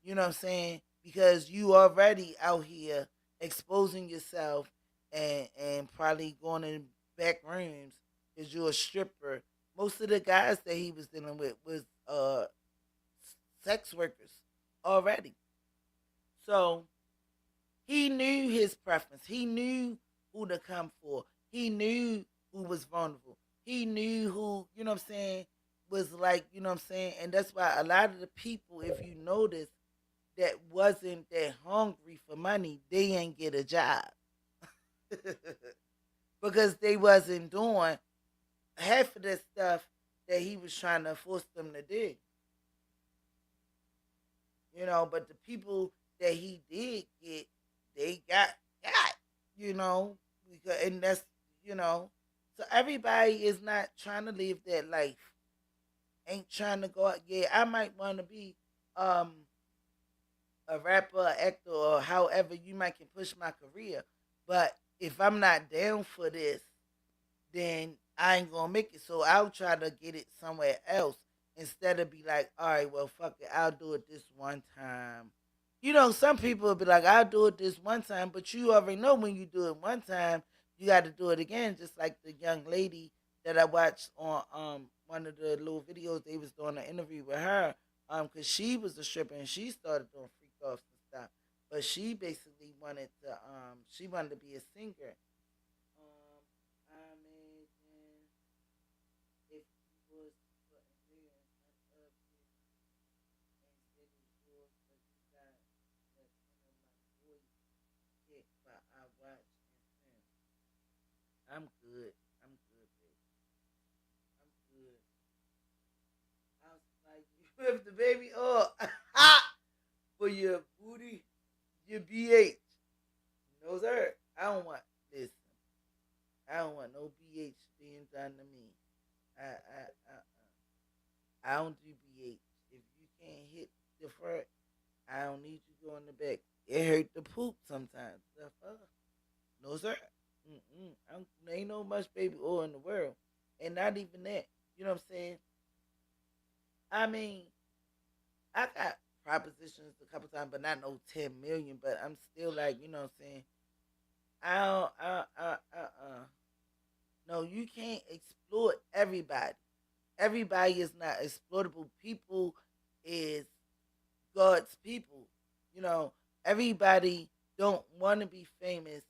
[SPEAKER 1] you know what I'm saying, because you already out here exposing yourself and probably going in back rooms because you're a stripper. Most of the guys that he was dealing with was sex workers already. So he knew his preference. He knew who to come for. He knew who was vulnerable. He knew who, you know what I'm saying, was like, you know what I'm saying? And that's why a lot of the people, if you notice, that wasn't that hungry for money, they ain't get a job. because they wasn't doing half of the stuff that he was trying to force them to do. But the people that he did get, they got, you know, and that's, you know, so everybody is not trying to live that life, ain't trying to go out. Yeah, I might want to be um a rapper, a actor, or however you might can push my career, but if I'm not down for this, then I ain't gonna make it. So I'll try to get it somewhere else instead of be like, all right, well, fuck it, I'll do it this one time. Some people will be like, I'll do it this one time, but you already know when you do it one time, you got to do it again. Just like the young lady that I watched on one of the little videos they was doing an interview with her, because she was a stripper and she started doing freak offs and stuff, but she basically wanted to be a singer. I imagine if he was put in there in front of you and said it's yours, but you got the my voice hit by I watch and film. I'm good. I'm good, baby. I'm good. I was like, you with the baby oil for your booty, your BH. No, sir. I don't want this. I don't want no BH being done to me. I don't do BH. If you can't hit the front, I don't need you going the back. It hurt the poop sometimes. The fuck? No, sir. Ain't no much baby oil in the world. And not even that. You know what I'm saying? I mean, I got propositions a couple times, but not no 10 million. But I'm still like, you know what I'm saying? I don't, No, you can't exploit everybody. Everybody is not exploitable. People is God's people. You know, everybody don't want to be famous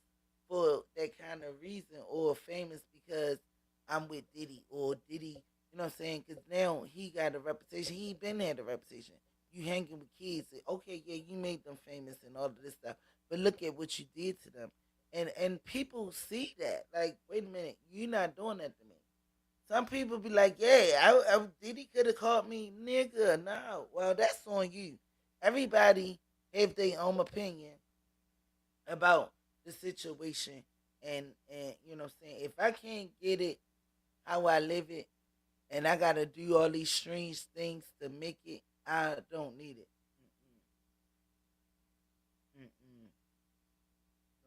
[SPEAKER 1] for that kind of reason, or famous because I'm with Diddy, or Diddy, you know what I'm saying? Because now he got a reputation. He been had a reputation. You hanging with kids. Okay, yeah, you made them famous and all of this stuff. But look at what you did to them. And people see that. Like, wait a minute, you're not doing that to me. Some people be like, yeah, Diddy could have called me nigga. No. Well, that's on you. Everybody have their own opinion about the situation. And you know what I'm saying? If I can't get it how I live it, and I gotta do all these strange things to make it, I don't need it. Mm-mm. Mm-mm.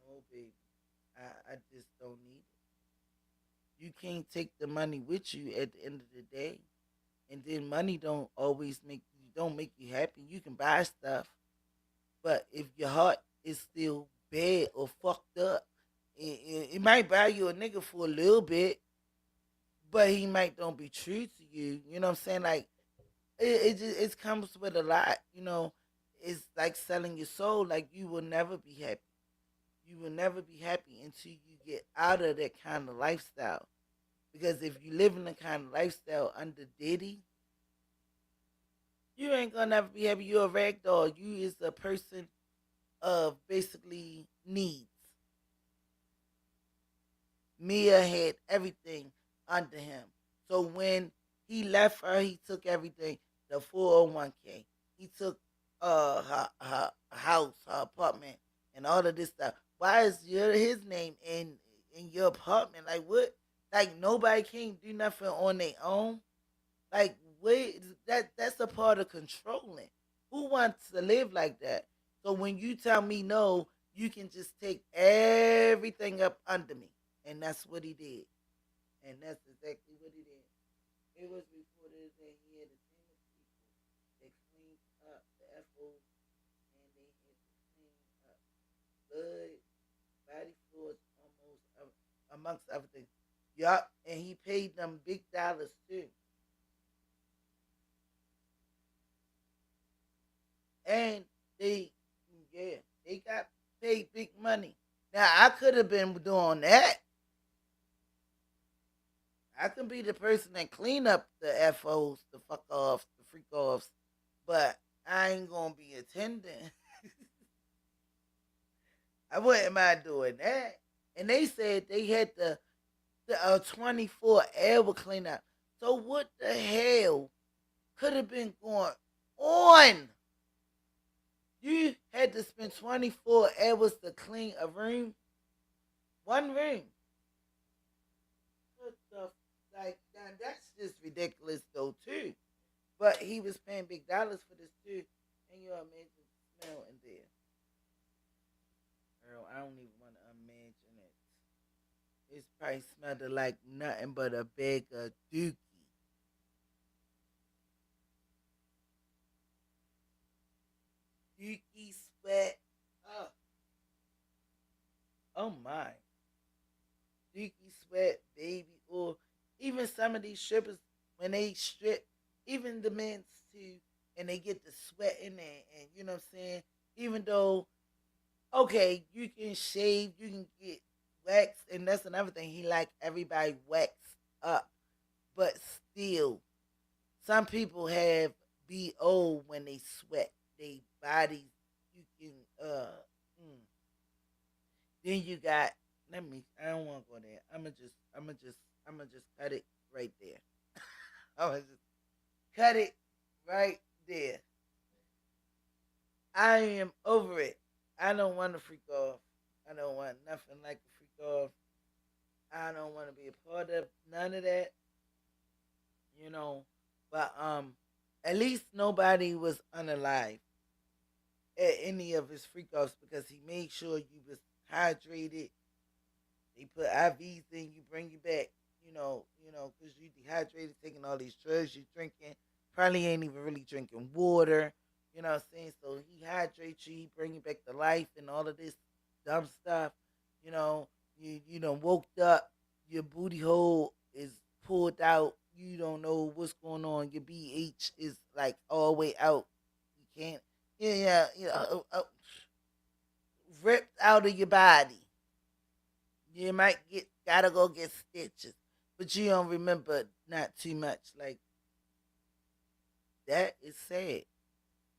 [SPEAKER 1] No, baby. I just don't need it. You can't take the money with you at the end of the day. And then money don't always make you happy. You can buy stuff, but if your heart is still bad or fucked up, it might buy you a nigga for a little bit, but he might don't be true to you. You know what I'm saying? Like it comes with a lot. It's like selling your soul. Like you will never be happy. You will never be happy until you get out of that kind of lifestyle. Because if you live in the kind of lifestyle under Diddy, you ain't gonna never be happy. You're a rag doll. You is a person of basically needs. Mia had everything under him. So when he left her, he took everything. The 401k. He took her house, her apartment, and all of this stuff. Why is his name in your apartment? Like what? Like nobody can do nothing on their own. Like wait, that's a part of controlling. Who wants to live like that? So when you tell me no, you can just take everything up under me, and that's what he did, and that's exactly what he did. It was reported that he had a team of people that cleaned up the FOs, and they had to clean up blood, body fluids, almost amongst other things. Yup, and he paid them big dollars too. And they, yeah, they got paid big money. Now I could have been doing that. I can be the person that clean up the FOs, the fuck offs, the freak offs, but I ain't gonna be attending. I wouldn't mind doing that. And they said they had the 24-hour cleanup. So what the hell could have been going on? You had to spend 24 hours to clean a room, one room. What the like? Now that's just ridiculous though too. But he was paying big dollars for this too, and you imagine the smell in there. Girl, I don't even want to imagine it. It's probably smelled like nothing but a bag of dookie. Dookie sweat. Oh, oh my. Dookie sweat, baby, or even some of these strippers when they strip, even the men too, and they get the sweat in there, and you know what I'm saying. Even though, okay, you can shave, you can get wax, and that's another thing. He like everybody waxed up, but still, some people have bo when they sweat. They bodies, you can mm. Then you got. Let me. I don't want to go there. I'm gonna just cut it right there. I'm gonna just cut it right there. I am over it. I don't want to freak off. I don't want nothing like a freak off. I don't want to be a part of none of that. You know. But at least nobody was unalive at any of his freak offs because he made sure you was hydrated. They put IVs in you, bring you back. Because you dehydrated, taking all these drugs you drinking. Probably ain't even really drinking water. You know what I'm saying? So he hydrates you, he bring you back to life and all of this dumb stuff. You know, you done woke up, your booty hole is pulled out. You don't know what's going on. Your BH is like all the way out. You can't, ripped out of your body. You might gotta go get stitches, but you don't remember not too much. Like that is sad.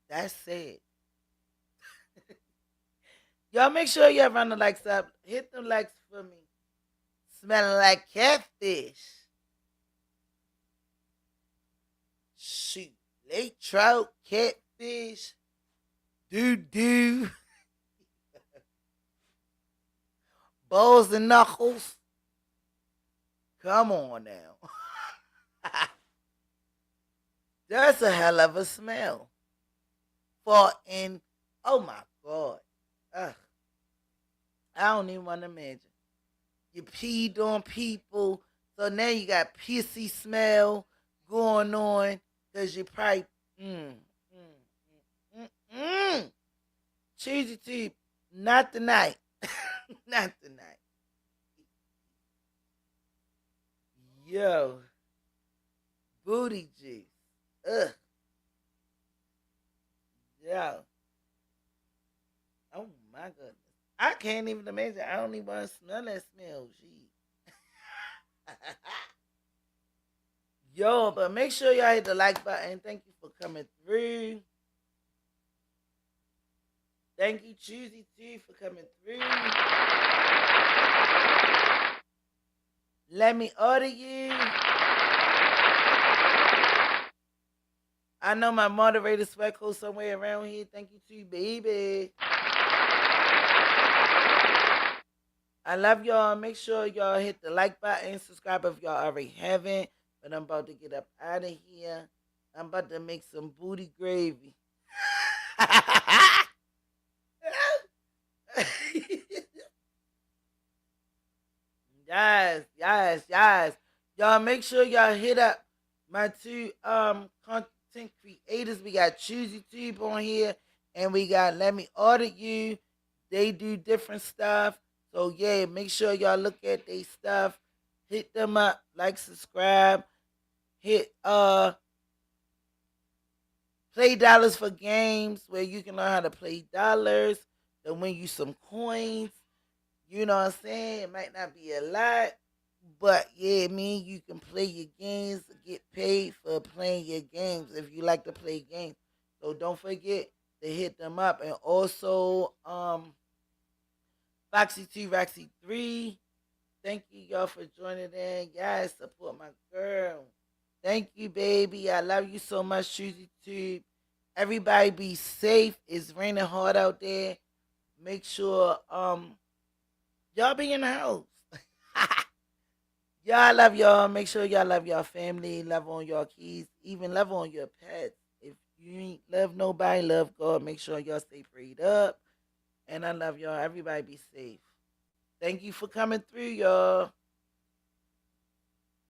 [SPEAKER 1] That's sad. Y'all make sure y'all run the likes up. Hit the likes for me. Smelling like catfish. Shoot. Lake trout, catfish, doo doo, balls and knuckles. Come on now. That's a hell of a smell. For in, oh my God. Ugh, I don't even want to imagine. You peed on people, so now you got pissy smell going on because you probably, mm, mm, mm, mm. Cheesy tea, not tonight. Not tonight. Yo, booty juice. Ugh. Yo. Oh my goodness. I can't even imagine. I don't even want to smell that smell. Gee. Yo, but make sure y'all hit the like button. Thank you for coming through. Thank you, Choosy T, for coming through. Let me order you. I know my moderator sweat code somewhere around here. Thank you too, baby. I love y'all. Make sure y'all hit the like button, subscribe if y'all already haven't. But I'm about to get up out of here. I'm about to make some booty gravy. Yes, yes, yes. Y'all make sure y'all hit up my two content creators. We got Choosy Tube on here and we got Let Me Order You. They do different stuff. So yeah, make sure y'all look at their stuff. Hit them up, like, subscribe, hit play dollars for games where you can learn how to play dollars. They'll win you some coins. You know what I'm saying? It might not be a lot, but yeah, you can play your games, get paid for playing your games if you like to play games. So don't forget to hit them up. And also, Foxy 2, Roxy 3. Thank you, y'all, for joining in. Guys, support my girl. Thank you, baby. I love you so much, Suzy Tube. Everybody be safe. It's raining hard out there. Make sure y'all be in the house. Y'all love y'all. Make sure y'all love y'all family, love on y'all kids, even love on your pets. If you ain't love nobody, love God. Make sure y'all stay prayed up. And I love y'all. Everybody be safe. Thank you for coming through, y'all.